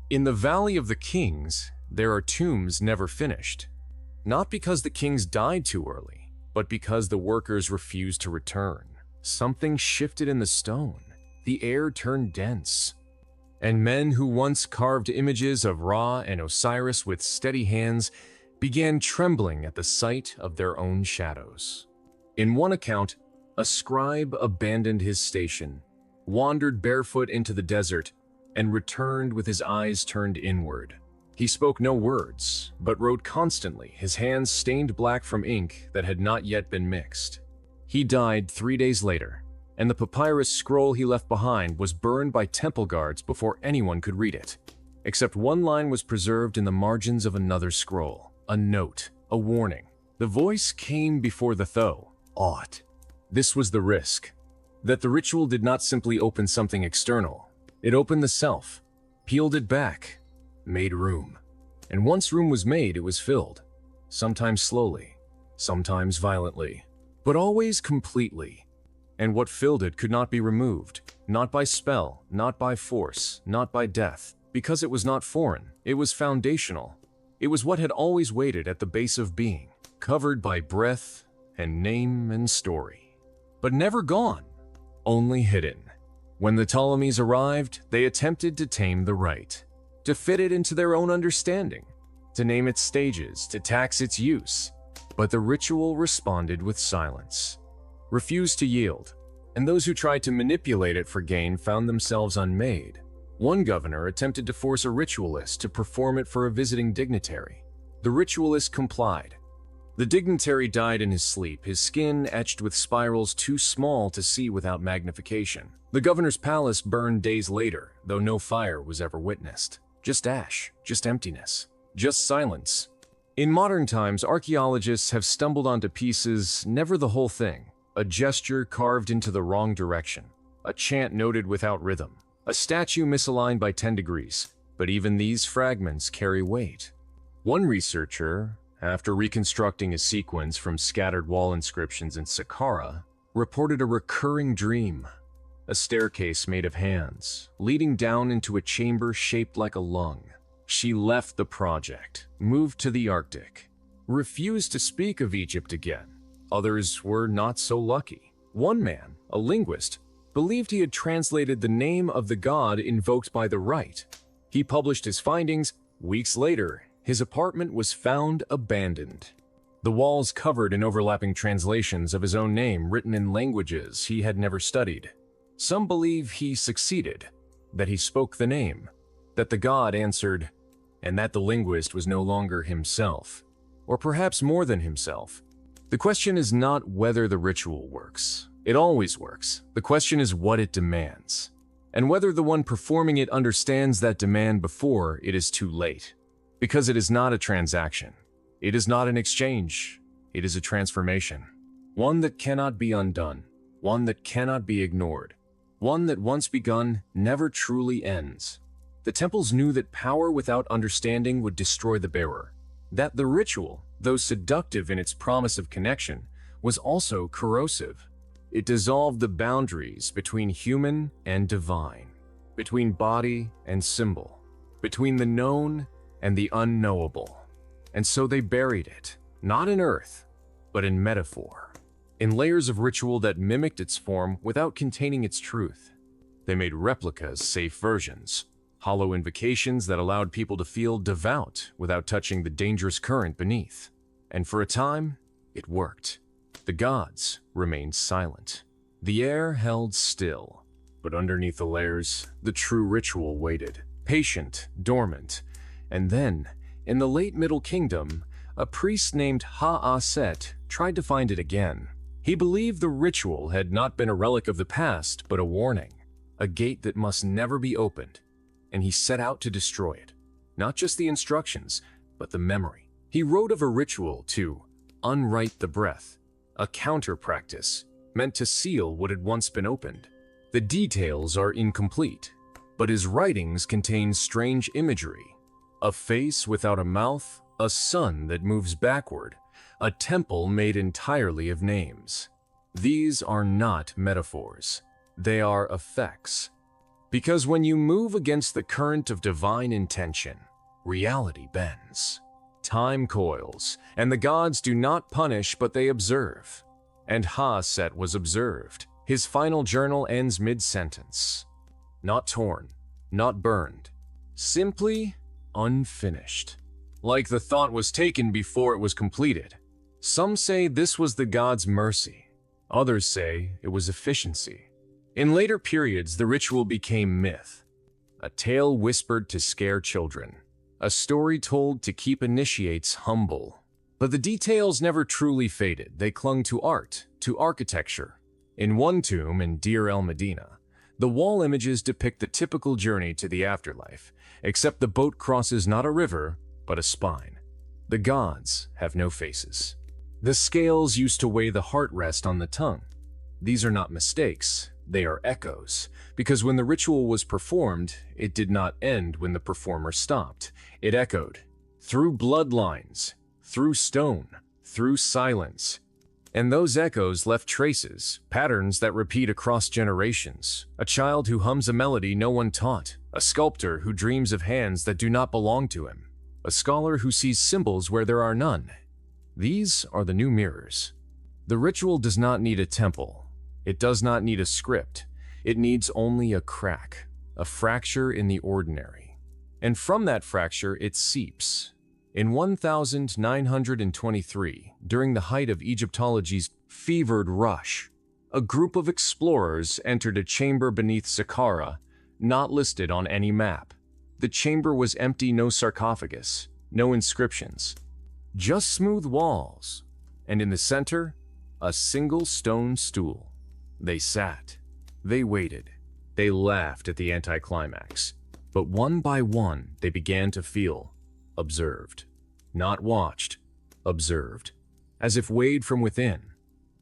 In the Valley of the Kings, there are tombs never finished. Not because the kings died too early, but because the workers refused to return. Something shifted in the stone. The air turned dense. And men who once carved images of Ra and Osiris with steady hands began trembling at the sight of their own shadows. In one account, a scribe abandoned his station, wandered barefoot into the desert, and returned with his eyes turned inward. He spoke no words, but wrote constantly, his hands stained black from ink that had not yet been mixed. He died 3 days later, and the papyrus scroll he left behind was burned by temple guards before anyone could read it. Except one line was preserved in the margins of another scroll, a note, a warning. The voice came before the thought. This was the risk, that the ritual did not simply open something external. It opened the self, peeled it back, made room. And once room was made, it was filled, sometimes slowly, sometimes violently, but always completely. And what filled it could not be removed, not by spell, not by force, not by death, because it was not foreign, it was foundational. It was what had always waited at the base of being, covered by breath and name and story. But never gone, only hidden. When the Ptolemies arrived, they attempted to tame the rite, to fit it into their own understanding, to name its stages, to tax its use. But the ritual responded with silence, refused to yield, and those who tried to manipulate it for gain found themselves unmade. One governor attempted to force a ritualist to perform it for a visiting dignitary. The ritualist complied. The dignitary died in his sleep, his skin etched with spirals too small to see without magnification. The governor's palace burned days later, though no fire was ever witnessed. Just ash, just emptiness, just silence. In modern times, archaeologists have stumbled onto pieces, never the whole thing. A gesture carved into the wrong direction, a chant noted without rhythm, a statue misaligned by 10 degrees. But even these fragments carry weight. One researcher, after reconstructing a sequence from scattered wall inscriptions in Saqqara, reported a recurring dream. A staircase made of hands, leading down into a chamber shaped like a lung. She left the project, moved to the Arctic, refused to speak of Egypt again. Others were not so lucky. One man, a linguist, believed he had translated the name of the god invoked by the rite. He published his findings. Weeks later, his apartment was found abandoned. The walls covered in overlapping translations of his own name written in languages he had never studied. Some believe he succeeded, that he spoke the name, that the god answered, and that the linguist was no longer himself, or perhaps more than himself. The question is not whether the ritual works. It always works. The question is what it demands, and whether the one performing it understands that demand before it is too late. Because it is not a transaction. It is not an exchange. It is a transformation. One that cannot be undone. One that cannot be ignored. One that once begun never truly ends. The temples knew that power without understanding would destroy the bearer. That the ritual, though seductive in its promise of connection, was also corrosive. It dissolved the boundaries between human and divine, between body and symbol, between the known and the unknowable. And so they buried it, not in earth, but in metaphor, in layers of ritual that mimicked its form without containing its truth. They made replicas safe versions, hollow invocations that allowed people to feel devout without touching the dangerous current beneath. And for a time, it worked. The gods remained silent. The air held still, but underneath the layers, the true ritual waited, patient, dormant. And then, in the late Middle Kingdom, a priest named Ha-Aset tried to find it again. He believed the ritual had not been a relic of the past, but a warning. a gate that must never be opened, and he set out to destroy it. Not just the instructions, but the memory. He wrote of a ritual to unwrite the breath, a counter practice meant to seal what had once been opened. The details are incomplete, but his writings contain strange imagery. A face without a mouth, a sun that moves backward, a temple made entirely of names. These are not metaphors. They are effects. Because when you move against the current of divine intention, reality bends. Time coils, and the gods do not punish but they observe. And Ha-Set was observed. His final journal ends mid-sentence. Not torn, not burned, simply unfinished. Like the thought was taken before it was completed. Some say this was the god's mercy. Others say it was efficiency. In later periods, the ritual became myth. A tale whispered to scare children. A story told to keep initiates humble. But the details never truly faded. They clung to art, to architecture. In one tomb in Deir el-Medina, the wall images depict the typical journey to the afterlife, except the boat crosses not a river, but a spine. The gods have no faces. The scales used to weigh the heart rest on the tongue. These are not mistakes, they are echoes, because when the ritual was performed, it did not end when the performer stopped. It echoed through bloodlines, through stone, through silence. And those echoes left traces, patterns that repeat across generations. A child who hums a melody no one taught, a sculptor who dreams of hands that do not belong to him, a scholar who sees symbols where there are none. These are the new mirrors. The ritual does not need a temple. It does not need a script. It needs only a crack, a fracture in the ordinary. And from that fracture it seeps. In 1923, during the height of Egyptology's fevered rush, a group of explorers entered a chamber beneath Saqqara, not listed on any map. The chamber was empty, no sarcophagus, no inscriptions, just smooth walls, and in the center, a single stone stool. They sat, they waited, they laughed at the anticlimax, but one by one they began to feel observed. Not watched, observed, as if weighed from within,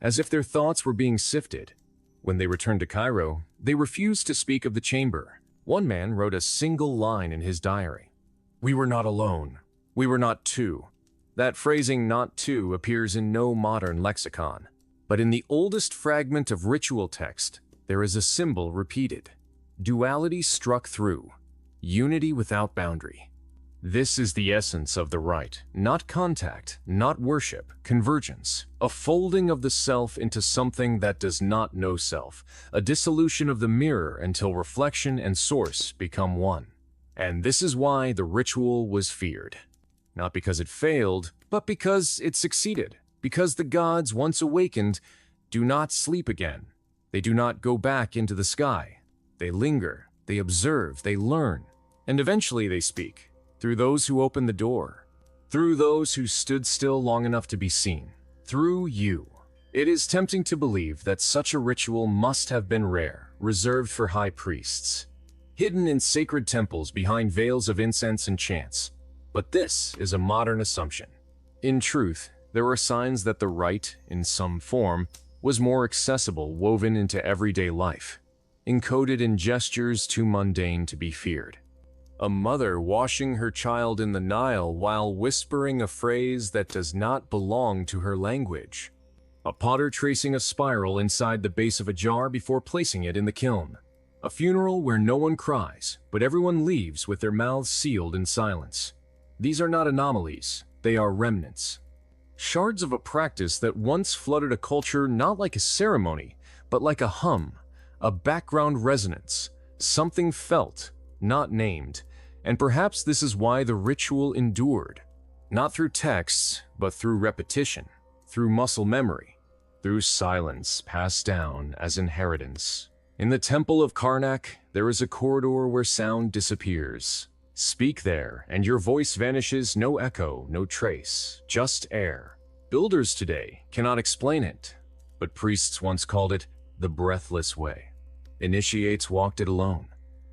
as if their thoughts were being sifted. When they returned to Cairo, they refused to speak of the chamber. One man wrote a single line in his diary. "We were not alone. We were not two." That phrasing, "not two," appears in no modern lexicon. But in the oldest fragment of ritual text, there is a symbol repeated. Duality struck through. Unity without boundary. This is the essence of the rite, not contact, not worship, convergence, a folding of the self into something that does not know self, a dissolution of the mirror until reflection and source become one. And this is why the ritual was feared. Not because it failed, but because it succeeded, because the gods, once awakened, do not sleep again. They do not go back into the sky. They linger, they observe, they learn, and eventually they speak. Through those who opened the door, through those who stood still long enough to be seen, through you. It is tempting to believe that such a ritual must have been rare, reserved for high priests, hidden in sacred temples behind veils of incense and chants. But this is a modern assumption. In truth, there are signs that the rite, in some form, was more accessible, woven into everyday life, encoded in gestures too mundane to be feared. A mother washing her child in the Nile while whispering a phrase that does not belong to her language. A potter tracing a spiral inside the base of a jar before placing it in the kiln. A funeral where no one cries, but everyone leaves with their mouths sealed in silence. These are not anomalies, they are remnants. Shards of a practice that once flooded a culture not like a ceremony, but like a hum, a background resonance, something felt, not named. And perhaps this is why the ritual endured, not through texts, but through repetition, through muscle memory, through silence passed down as inheritance. In the temple of Karnak, there is a corridor where sound disappears. Speak there, and your voice vanishes, no echo, no trace, just air. Builders today cannot explain it, but priests once called it the breathless way. Initiates walked it alone.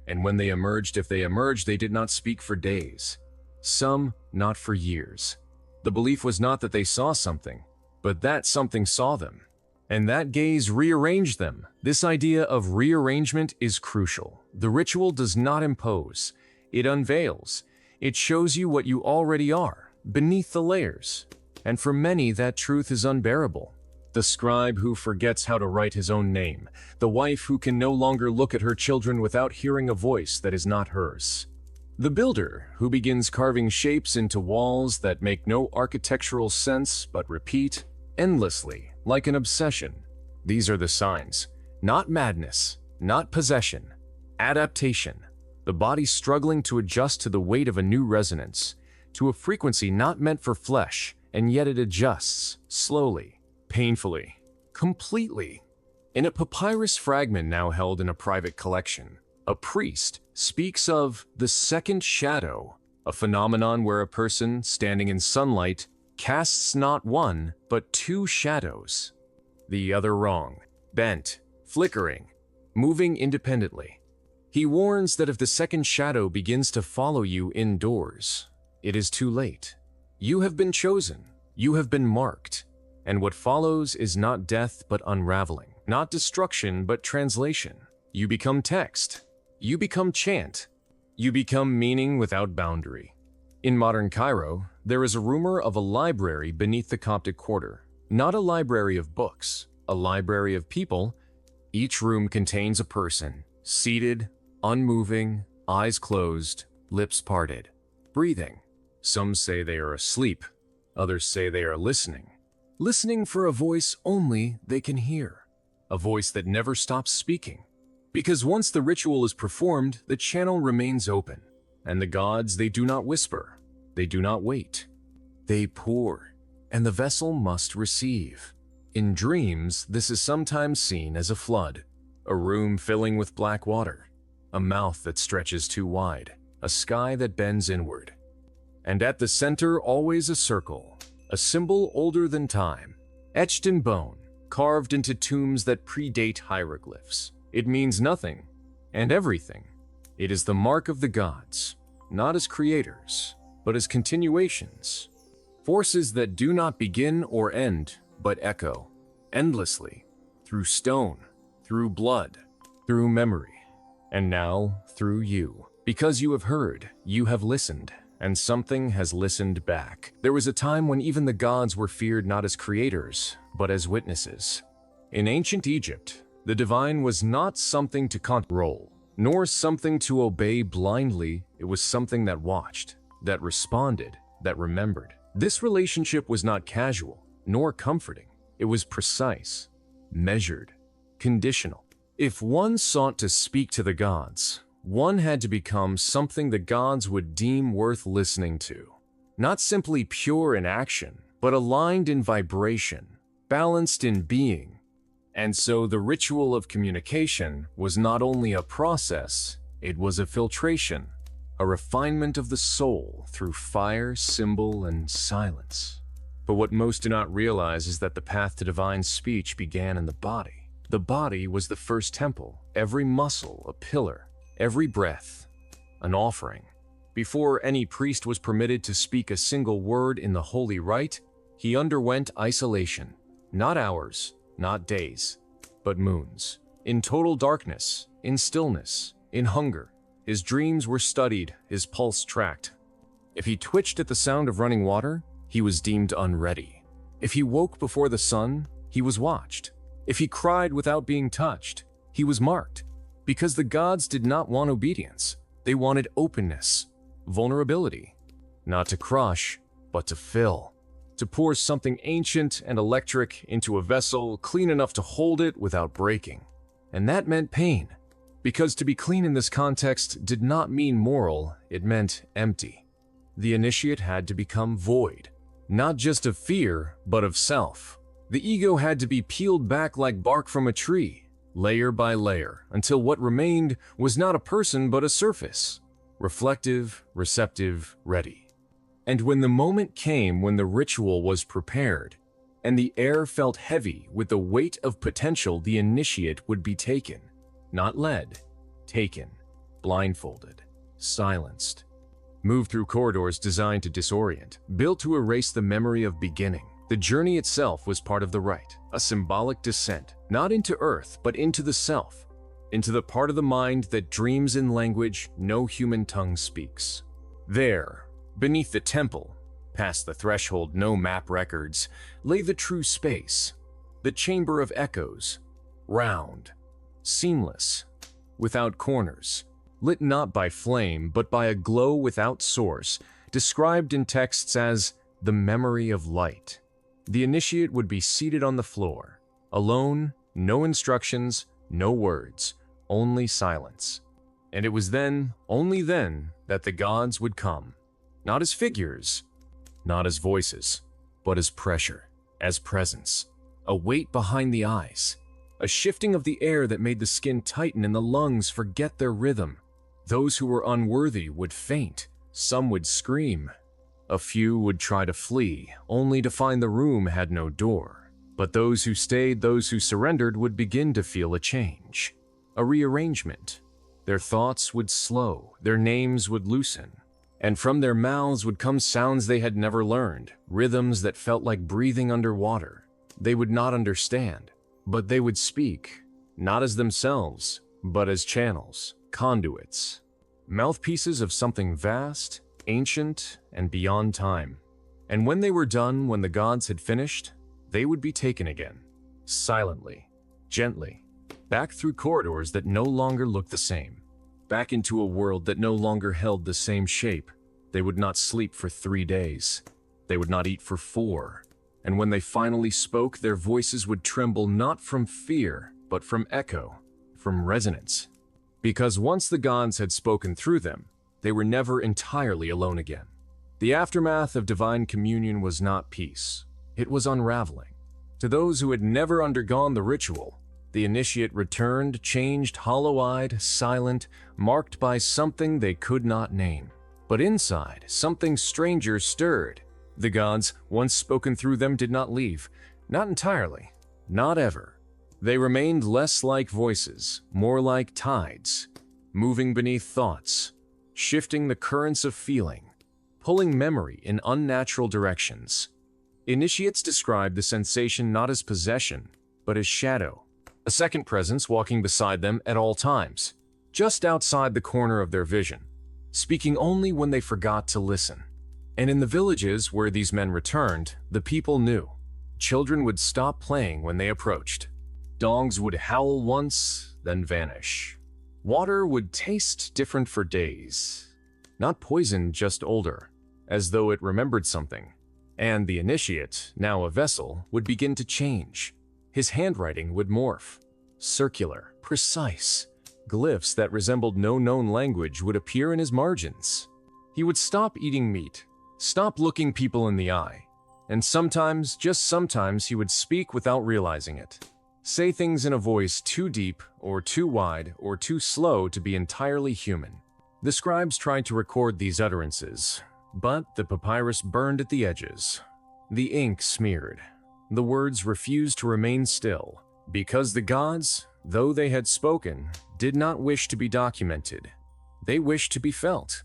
And when they emerged, if they emerged, they did not speak for days. Some, not for years. The belief was not that they saw something, but that something saw them. And that gaze rearranged them. This idea of rearrangement is crucial. The ritual does not impose. It unveils. It shows you what you already are, beneath the layers. And for many, that truth is unbearable. The scribe who forgets how to write his own name. The wife who can no longer look at her children without hearing a voice that is not hers. The builder who begins carving shapes into walls that make no architectural sense but repeat endlessly, like an obsession. These are the signs. Not madness, not possession. Adaptation. The body struggling to adjust to the weight of a new resonance, to a frequency not meant for flesh, and yet it adjusts, slowly, painfully, completely. In a papyrus fragment now held in a private collection, a priest speaks of the second shadow, a phenomenon where a person standing in sunlight casts not one, but two shadows. The other wrong, bent, flickering, moving independently. He warns that if the second shadow begins to follow you indoors, it is too late. You have been chosen. You have been marked. And what follows is not death but unraveling, not destruction but translation. You become text. You become chant. You become meaning without boundary. In modern Cairo, there is a rumor of a library beneath the Coptic quarter. Not a library of books, a library of people. Each room contains a person, seated, unmoving, eyes closed, lips parted, breathing. Some say they are asleep. Others say they are listening. Listening for a voice only they can hear. A voice that never stops speaking. Because once the ritual is performed, the channel remains open. And the gods, they do not whisper. They do not wait. They pour. And the vessel must receive. In dreams, this is sometimes seen as a flood. A room filling with black water. A mouth that stretches too wide. A sky that bends inward. And at the center, always a circle. A symbol older than time. Etched in bone. Carved into tombs that predate hieroglyphs. It means nothing and everything. It is the mark of the gods, not as creators, but as continuations. Forces that do not begin or end, but echo, endlessly, through stone, through blood, through memory, and now through you. Because you have heard, you have listened, and something has listened back. There was a time when even the gods were feared not as creators, but as witnesses. In ancient Egypt, the divine was not something to control, nor something to obey blindly. It was something that watched, that responded, that remembered. This relationship was not casual, nor comforting. It was precise, measured, conditional. If one sought to speak to the gods, one had to become something the gods would deem worth listening to. Not simply pure in action, but aligned in vibration, balanced in being. And so the ritual of communication was not only a process, it was a filtration, a refinement of the soul through fire, symbol, and silence. But what most do not realize is that the path to divine speech began in the body. The body was the first temple, every muscle a pillar, every breath an offering. Before any priest was permitted to speak a single word in the holy rite, he underwent isolation, not hours, not days, but moons. In total darkness, in stillness, in hunger, his dreams were studied, his pulse tracked. If he twitched at the sound of running water, he was deemed unready. If he woke before the sun, he was watched. If he cried without being touched, he was marked. Because the gods did not want obedience, they wanted openness, vulnerability. Not to crush, but to fill. To pour something ancient and electric into a vessel clean enough to hold it without breaking. And that meant pain, because to be clean in this context did not mean moral, it meant empty. The initiate had to become void, not just of fear, but of self. The ego had to be peeled back like bark from a tree, layer by layer, until what remained was not a person but a surface, reflective, receptive, ready. And when the moment came when the ritual was prepared, and the air felt heavy with the weight of potential the initiate would be taken, not led, taken, blindfolded, silenced. Moved through corridors designed to disorient, built to erase the memory of beginning. The journey itself was part of the rite, a symbolic descent, not into earth, but into the self, into the part of the mind that dreams in language no human tongue speaks. There, beneath the temple, past the threshold no map records, lay the true space, the chamber of echoes, round, seamless, without corners, lit not by flame but by a glow without source, described in texts as the memory of light. The initiate would be seated on the floor, alone, no instructions, no words, only silence. And it was then, only then, that the gods would come. Not as figures, not as voices, but as pressure, as presence. A weight behind the eyes, a shifting of the air that made the skin tighten and the lungs forget their rhythm. Those who were unworthy would faint, some would scream. A few would try to flee, only to find the room had no door. But those who stayed, those who surrendered, would begin to feel a change, a rearrangement. Their thoughts would slow, their names would loosen, and from their mouths would come sounds they had never learned, rhythms that felt like breathing underwater. They would not understand, but they would speak, not as themselves, but as channels, conduits, mouthpieces of something vast, ancient, and beyond time. And when they were done, when the gods had finished, they would be taken again, silently, gently, back through corridors that no longer looked the same, back into a world that no longer held the same shape. They would not sleep for 3 days. They would not eat for 4. And when they finally spoke, their voices would tremble not from fear, but from echo, from resonance. Because once the gods had spoken through them, they were never entirely alone again. The aftermath of divine communion was not peace. It was unraveling. To those who had never undergone the ritual, the initiate returned, changed, hollow-eyed, silent, marked by something they could not name. But inside, something stranger stirred. The gods, once spoken through them, did not leave. Not entirely. Not ever. They remained less like voices, more like tides, moving beneath thoughts, shifting the currents of feeling, pulling memory in unnatural directions. Initiates describe the sensation not as possession, but as shadow, a second presence walking beside them at all times, just outside the corner of their vision, speaking only when they forgot to listen. And in the villages where these men returned, the people knew. Children would stop playing when they approached. Dogs would howl once, then vanish. Water would taste different for days. Not poison, just older, as though it remembered something. And the initiate, now a vessel, would begin to change. His handwriting would morph. Circular, precise. Glyphs that resembled no known language would appear in his margins. He would stop eating meat, stop looking people in the eye, and sometimes, just sometimes, he would speak without realizing it. Say things in a voice too deep, or too wide, or too slow to be entirely human. The scribes tried to record these utterances, but the papyrus burned at the edges. The ink smeared. The words refused to remain still, because the gods, though they had spoken, did not wish to be documented. They wished to be felt,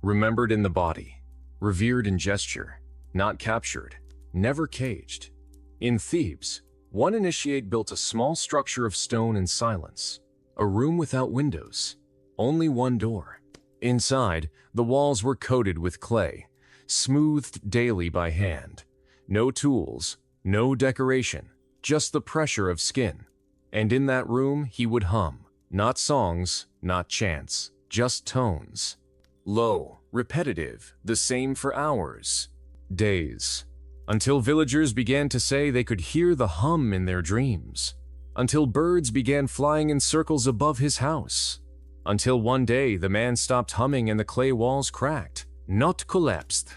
remembered in the body, revered in gesture, not captured, never caged. In Thebes, one initiate built a small structure of stone and silence, a room without windows, only one door. Inside, the walls were coated with clay, smoothed daily by hand. No tools, no decoration, just the pressure of skin. And in that room, he would hum, not songs, not chants, just tones. Low, repetitive, the same for hours, days. Until villagers began to say they could hear the hum in their dreams. Until birds began flying in circles above his house. Until one day the man stopped humming and the clay walls cracked, not collapsed.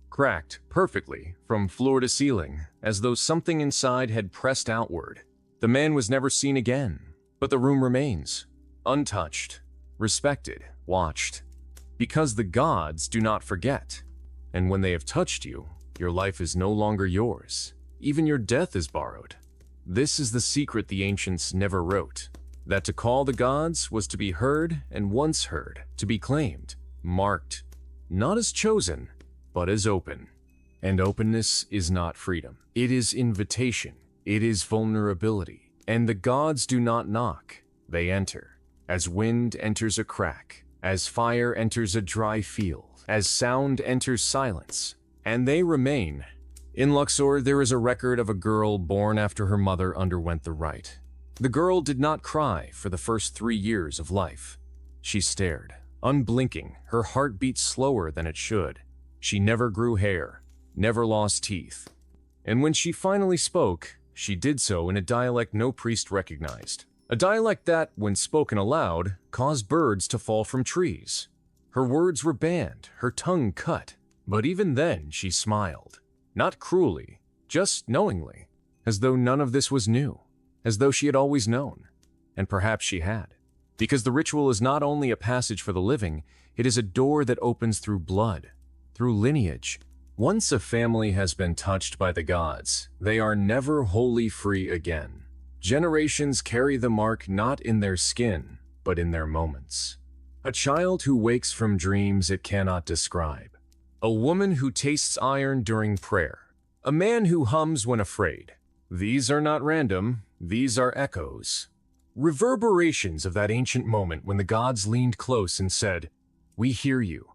Cracked perfectly, from floor to ceiling, as though something inside had pressed outward. The man was never seen again, but the room remains, untouched, respected, watched. Because the gods do not forget, and when they have touched you, your life is no longer yours. Even your death is borrowed. This is the secret the ancients never wrote. that to call the gods was to be heard and once heard, to be claimed, marked, not as chosen, but as open. And openness is not freedom. It is invitation. It is vulnerability. And the gods do not knock. They enter. As wind enters a crack, as fire enters a dry field, as sound enters silence, and they remain. In Luxor, there is a record of a girl born after her mother underwent the rite. The girl did not cry for the first 3 years of life. She stared, unblinking, her heart beat slower than it should. She never grew hair, never lost teeth. And when she finally spoke, she did so in a dialect no priest recognized. A dialect that, when spoken aloud, caused birds to fall from trees. Her words were banned, her tongue cut, but even then she smiled. Not cruelly, just knowingly, as though none of this was new, as though she had always known. And perhaps she had. Because the ritual is not only a passage for the living, it is a door that opens through blood, through lineage. Once a family has been touched by the gods, they are never wholly free again. Generations carry the mark not in their skin, but in their moments. A child who wakes from dreams it cannot describe. A woman who tastes iron during prayer. A man who hums when afraid. These are not random, these are echoes. Reverberations of that ancient moment when the gods leaned close and said, "We hear you."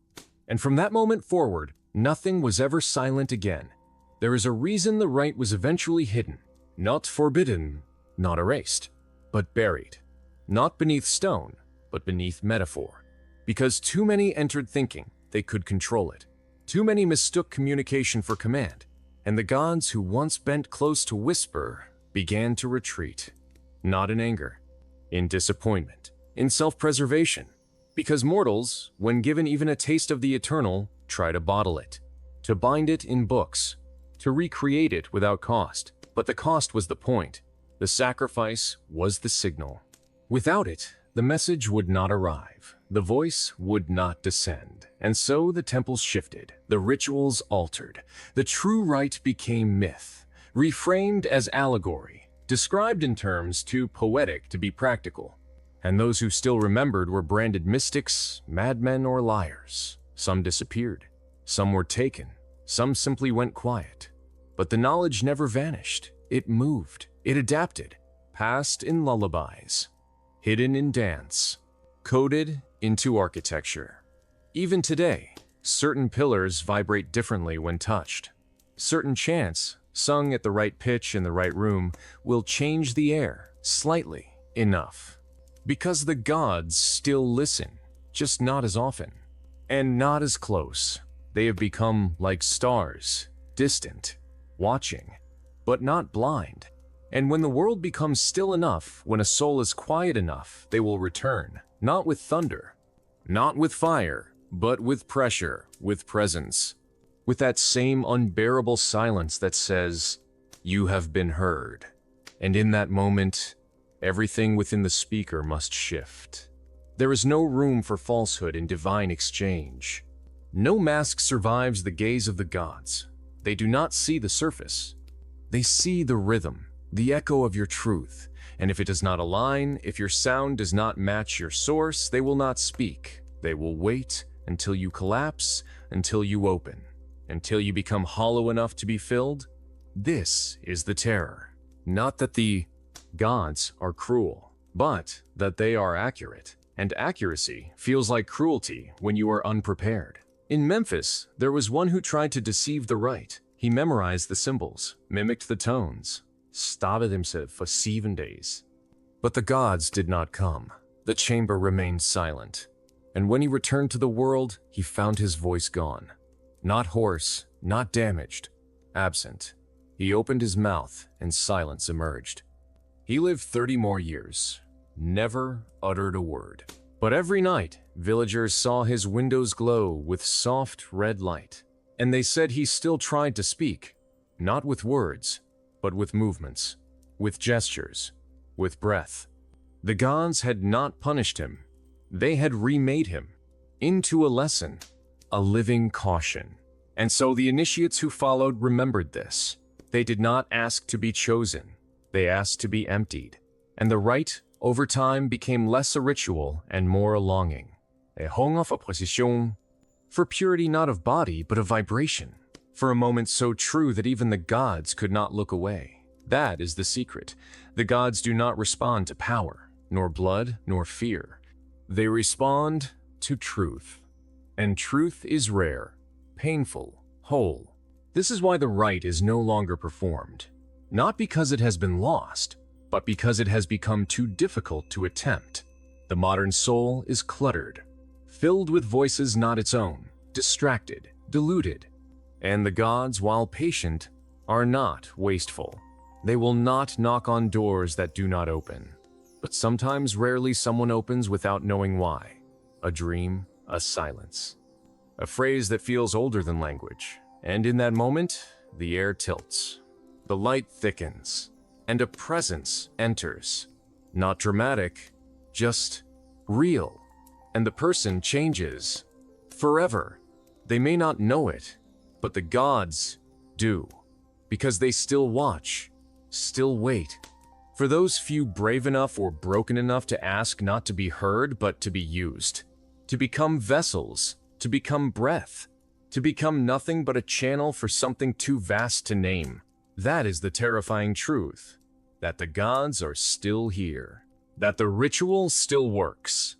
And from that moment forward, nothing was ever silent again. There is a reason the rite was eventually hidden, not forbidden, not erased, but buried. Not beneath stone, but beneath metaphor. Because too many entered thinking they could control it. Too many mistook communication for command, and the gods who once bent close to whisper began to retreat. Not in anger, in disappointment, in self-preservation. Because mortals, when given even a taste of the eternal, try to bottle it, to bind it in books, to recreate it without cost. But the cost was the point. The sacrifice was the signal. Without it, the message would not arrive. The voice would not descend. And so the temples shifted. The rituals altered. The true rite became myth, reframed as allegory, described in terms too poetic to be practical. And those who still remembered were branded mystics, madmen, or liars. Some disappeared. Some were taken. Some simply went quiet. But the knowledge never vanished. It moved. It adapted. Passed in lullabies. Hidden in dance. Coded into architecture. Even today, certain pillars vibrate differently when touched. Certain chants, sung at the right pitch in the right room, will change the air slightly enough. Because the gods still listen, just not as often, and not as close. They have become like stars, distant, watching, but not blind. And when the world becomes still enough, when a soul is quiet enough, they will return, not with thunder, not with fire, but with pressure, with presence, with that same unbearable silence that says, "You have been heard." And in that moment, everything within the speaker must shift. There is no room for falsehood in divine exchange. No mask survives the gaze of the gods. They do not see the surface. They see the rhythm, the echo of your truth. And if it does not align, if your sound does not match your source, they will not speak. They will wait until you collapse, until you open, until you become hollow enough to be filled. This is the terror. Not that the gods are cruel, but that they are accurate. And accuracy feels like cruelty when you are unprepared. In Memphis, there was one who tried to deceive the right. He memorized the symbols, mimicked the tones, starved himself for 7 days. But the gods did not come. The chamber remained silent. And when he returned to the world, he found his voice gone. Not hoarse, not damaged, absent. He opened his mouth and silence emerged. He lived 30 more years, never uttered a word. But every night, villagers saw his windows glow with soft red light. And they said he still tried to speak, not with words, but with movements, with gestures, with breath. The gods had not punished him. They had remade him into a lesson, a living caution. And so the initiates who followed remembered this. They did not ask to be chosen. They asked to be emptied. And the rite over time became less a ritual and more a longing, a hong of opposition, for purity not of body but of vibration, for a moment so true that even the gods could not look away. That is the secret. The gods do not respond to power, nor blood, nor fear. They respond to truth. And truth is rare, painful, whole. This is why the rite is no longer performed, not because it has been lost, but because it has become too difficult to attempt. The modern soul is cluttered, filled with voices not its own, distracted, deluded. And the gods, while patient, are not wasteful. They will not knock on doors that do not open. But sometimes, rarely, someone opens without knowing why. A dream, a silence. A phrase that feels older than language. And in that moment, the air tilts. The light thickens, and a presence enters. Not dramatic, just real. And the person changes. Forever. They may not know it, but the gods do. Because they still watch, still wait. For those few brave enough or broken enough to ask not to be heard but to be used. To become vessels, to become breath. To become nothing but a channel for something too vast to name. That is the terrifying truth. That the gods are still here. That the ritual still works.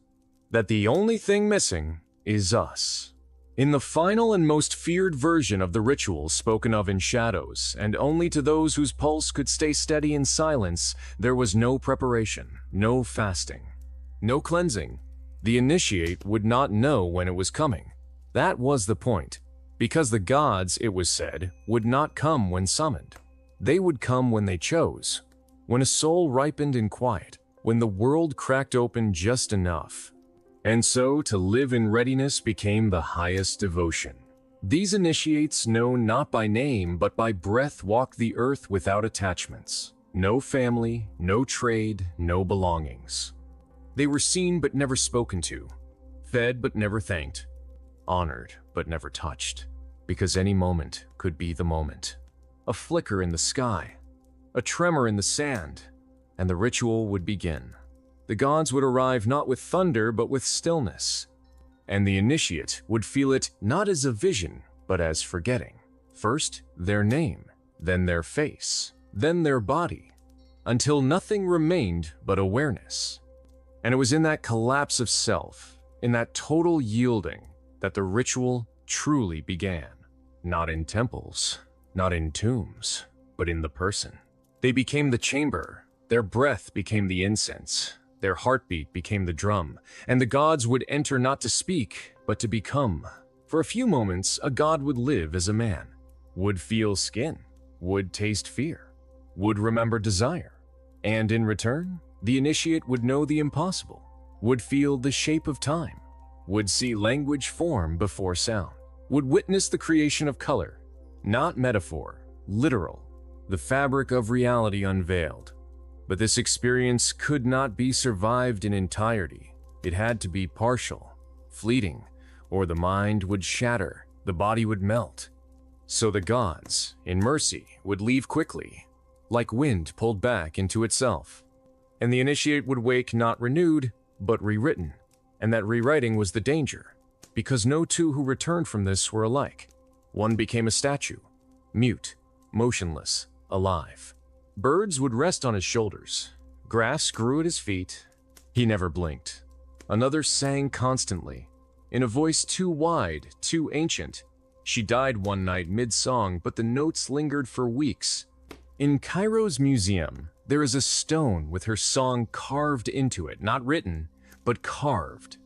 That the only thing missing is us. In the final and most feared version of the ritual spoken of in shadows, and only to those whose pulse could stay steady in silence, there was no preparation, no fasting, no cleansing. The initiate would not know when it was coming. That was the point, because the gods, it was said, would not come when summoned. They would come when they chose, when a soul ripened in quiet, when the world cracked open just enough. And so, to live in readiness became the highest devotion. These initiates, known not by name but by breath, walk the earth without attachments. No family, no trade, no belongings. They were seen but never spoken to, fed but never thanked, honored but never touched, because any moment could be the moment. A flicker in the sky, a tremor in the sand, and the ritual would begin. The gods would arrive not with thunder but with stillness, and the initiate would feel it not as a vision but as forgetting. First their name, then their face, then their body, until nothing remained but awareness. And it was in that collapse of self, in that total yielding, that the ritual truly began. Not in temples, not in tombs, but in the person. They became the chamber, their breath became the incense. Their heartbeat became the drum, and the gods would enter not to speak, but to become. For a few moments, a god would live as a man, would feel skin, would taste fear, would remember desire. And in return, the initiate would know the impossible, would feel the shape of time, would see language form before sound, would witness the creation of color, not metaphor, literal, the fabric of reality unveiled. But this experience could not be survived in entirety. It had to be partial, fleeting, or the mind would shatter, the body would melt. So the gods, in mercy, would leave quickly, like wind pulled back into itself. And the initiate would wake not renewed, but rewritten. And that rewriting was the danger, because no two who returned from this were alike. One became a statue, mute, motionless, alive. Birds would rest on his shoulders. Grass grew at his feet. He never blinked. Another sang constantly, in a voice too wide, too ancient. She died one night mid-song, but the notes lingered for weeks. In Cairo's museum, there is a stone with her song carved into it, not written, but carved.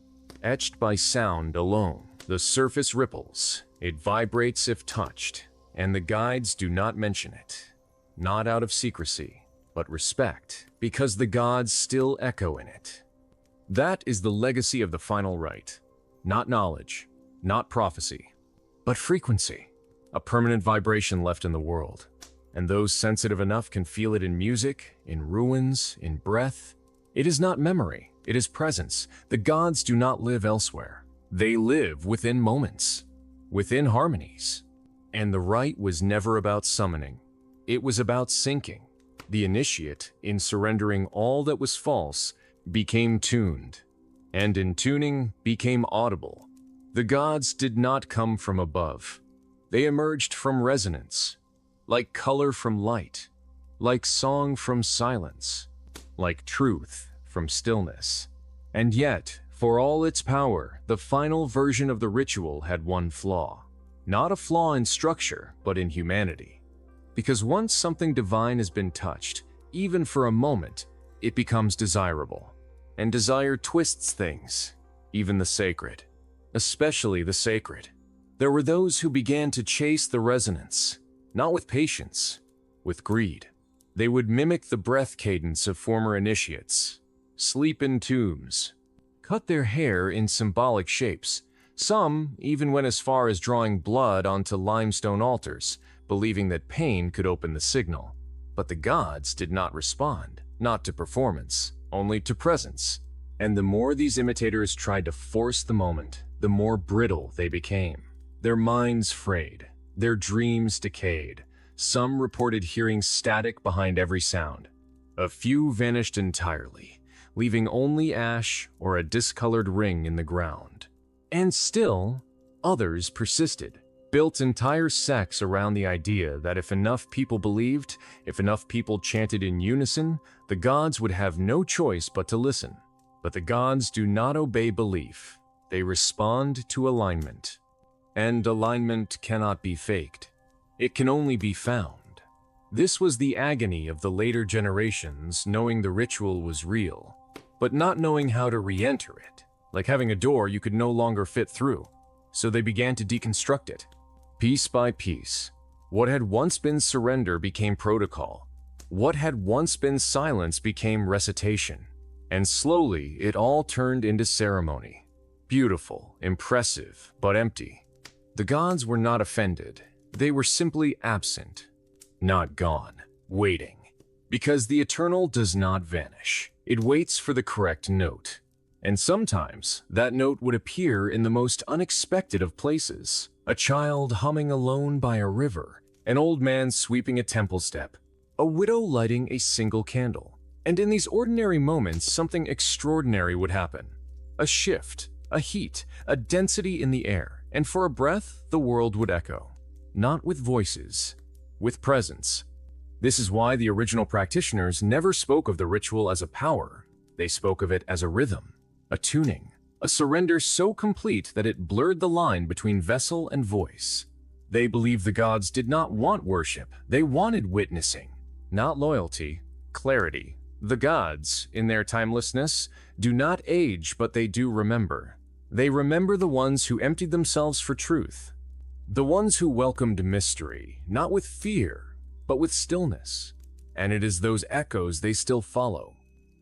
Etched by sound alone, the surface ripples. It vibrates if touched, and the guides do not mention it. Not out of secrecy, but respect, because the gods still echo in it. That is the legacy of the final rite. Not knowledge, not prophecy, but frequency. A permanent vibration left in the world. And those sensitive enough can feel it in music, in ruins, in breath. It is not memory, it is presence. The gods do not live elsewhere. They live within moments, within harmonies. And the rite was never about summoning. It was about sinking. The initiate, in surrendering all that was false, became tuned, and in tuning became audible. The gods did not come from above. They emerged from resonance, like color from light, like song from silence, like truth from stillness. And yet, for all its power, the final version of the ritual had one flaw. Not a flaw in structure, but in humanity. Because once something divine has been touched, even for a moment, it becomes desirable. And desire twists things, even the sacred. Especially the sacred. There were those who began to chase the resonance, not with patience, with greed. They would mimic the breath cadence of former initiates, sleep in tombs, cut their hair in symbolic shapes. Some even went as far as drawing blood onto limestone altars, believing that pain could open the signal. But the gods did not respond, not to performance, only to presence. And the more these imitators tried to force the moment, the more brittle they became. Their minds frayed, their dreams decayed. Some reported hearing static behind every sound. A few vanished entirely, leaving only ash or a discolored ring in the ground. And still, others persisted, built entire sects around the idea that if enough people believed, if enough people chanted in unison, the gods would have no choice but to listen. But the gods do not obey belief. They respond to alignment. And alignment cannot be faked. It can only be found. This was the agony of the later generations, knowing the ritual was real, but not knowing how to re-enter it. Like having a door you could no longer fit through. So they began to deconstruct it. Piece by piece, what had once been surrender became protocol. What had once been silence became recitation. And slowly, it all turned into ceremony. Beautiful, impressive, but empty. The gods were not offended. They were simply absent. Not gone, waiting. Because the eternal does not vanish. It waits for the correct note. And sometimes, that note would appear in the most unexpected of places. A child humming alone by a river, an old man sweeping a temple step, a widow lighting a single candle. And in these ordinary moments, something extraordinary would happen. A shift, a heat, a density in the air, and for a breath, the world would echo. Not with voices, with presence. This is why the original practitioners never spoke of the ritual as a power. They spoke of it as a rhythm, a tuning, a surrender so complete that it blurred the line between vessel and voice. They believed the gods did not want worship, they wanted witnessing, not loyalty, clarity. The gods, in their timelessness, do not age, but they do remember. They remember the ones who emptied themselves for truth, the ones who welcomed mystery, not with fear, but with stillness. And it is those echoes they still follow.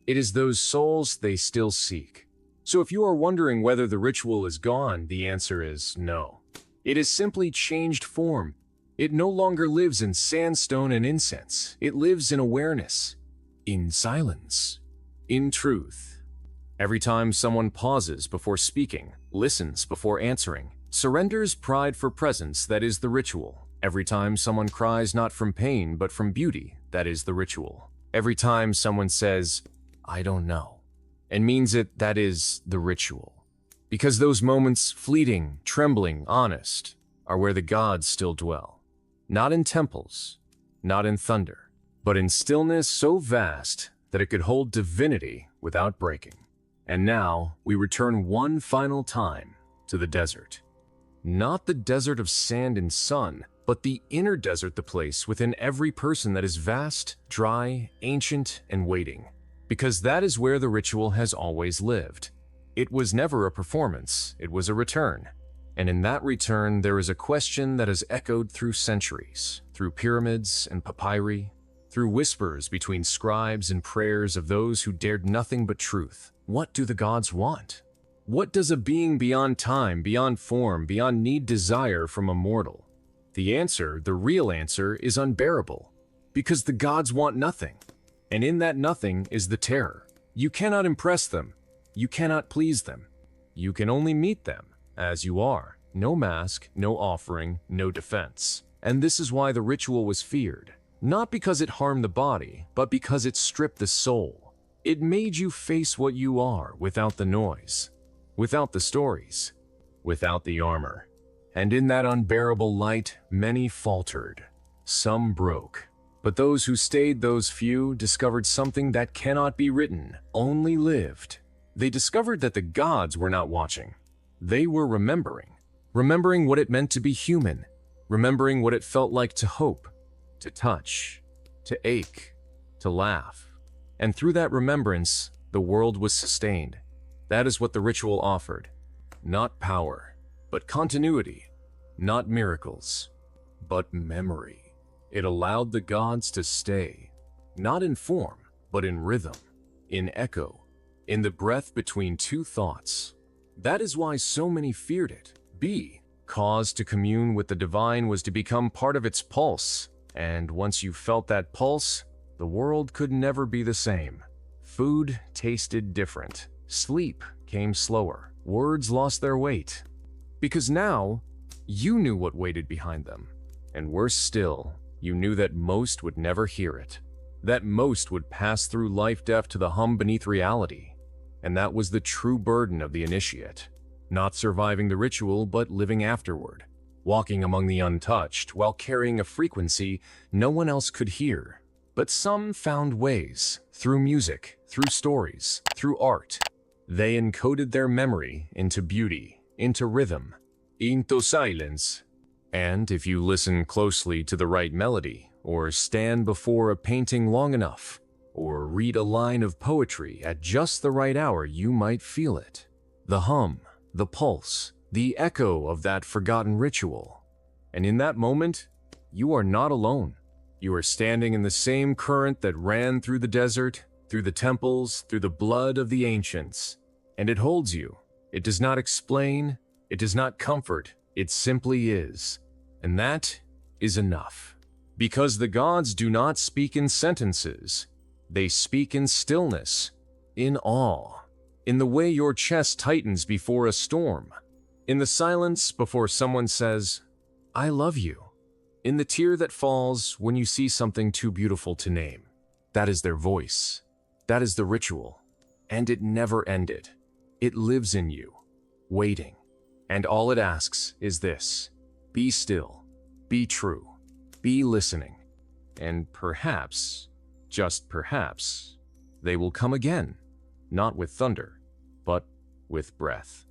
It is those souls they still seek. So if you are wondering whether the ritual is gone, the answer is no. It has simply changed form. It no longer lives in sandstone and incense. It lives in awareness, in silence, in truth. Every time someone pauses before speaking, listens before answering, surrenders pride for presence, that is the ritual. Every time someone cries not from pain but from beauty, that is the ritual. Every time someone says, "I don't know," and means it, that is the ritual. Because those moments, fleeting, trembling, honest, are where the gods still dwell. Not in temples, not in thunder, but in stillness so vast that it could hold divinity without breaking. And now we return one final time to the desert. Not the desert of sand and sun, but the inner desert, the place within every person that is vast, dry, ancient, and waiting. Because that is where the ritual has always lived. It was never a performance, it was a return. And in that return, there is a question that has echoed through centuries, through pyramids and papyri, through whispers between scribes and prayers of those who dared nothing but truth. What do the gods want? What does a being beyond time, beyond form, beyond need desire from a mortal? The answer, the real answer, is unbearable. Because the gods want nothing. And in that nothing is the terror. You cannot impress them. You cannot please them. You can only meet them as you are. No mask, no offering, no defense. And this is why the ritual was feared. Not because it harmed the body, but because it stripped the soul. It made you face what you are without the noise, without the stories, without the armor. And in that unbearable light, many faltered. Some broke. But those who stayed, those few, discovered something that cannot be written, only lived. They discovered that the gods were not watching. They were remembering what it meant to be human, remembering what it felt like to hope, to touch, to ache, to laugh. And through that remembrance, the world was sustained. That is what the ritual offered. Not power, but continuity. Not miracles, but memory. It allowed the gods to stay, not in form, but in rhythm, in echo, in the breath between two thoughts. That is why so many feared it. Cause to commune with the divine was to become part of its pulse, and once you felt that pulse, the world could never be the same. Food tasted different. Sleep came slower. Words lost their weight. Because now, you knew what waited behind them. And worse still, you knew that most would never hear it. That most would pass through life deaf to the hum beneath reality. And that was the true burden of the initiate. Not surviving the ritual, but living afterward. Walking among the untouched, while carrying a frequency no one else could hear. But some found ways, through music, through stories, through art. They encoded their memory into beauty, into rhythm, into silence. And if you listen closely to the right melody, or stand before a painting long enough, or read a line of poetry at just the right hour, you might feel it. The hum, the pulse, the echo of that forgotten ritual. And in that moment, you are not alone. You are standing in the same current that ran through the desert, through the temples, through the blood of the ancients. And it holds you. It does not explain, it does not comfort, it simply is. And that is enough. Because the gods do not speak in sentences. They speak in stillness, in awe, in the way your chest tightens before a storm, in the silence before someone says, "I love you," in the tear that falls when you see something too beautiful to name. That is their voice. That is the ritual. And it never ended. It lives in you, waiting. And all it asks is this: be still, be true, be listening. And perhaps, just perhaps, they will come again, not with thunder, but with breath.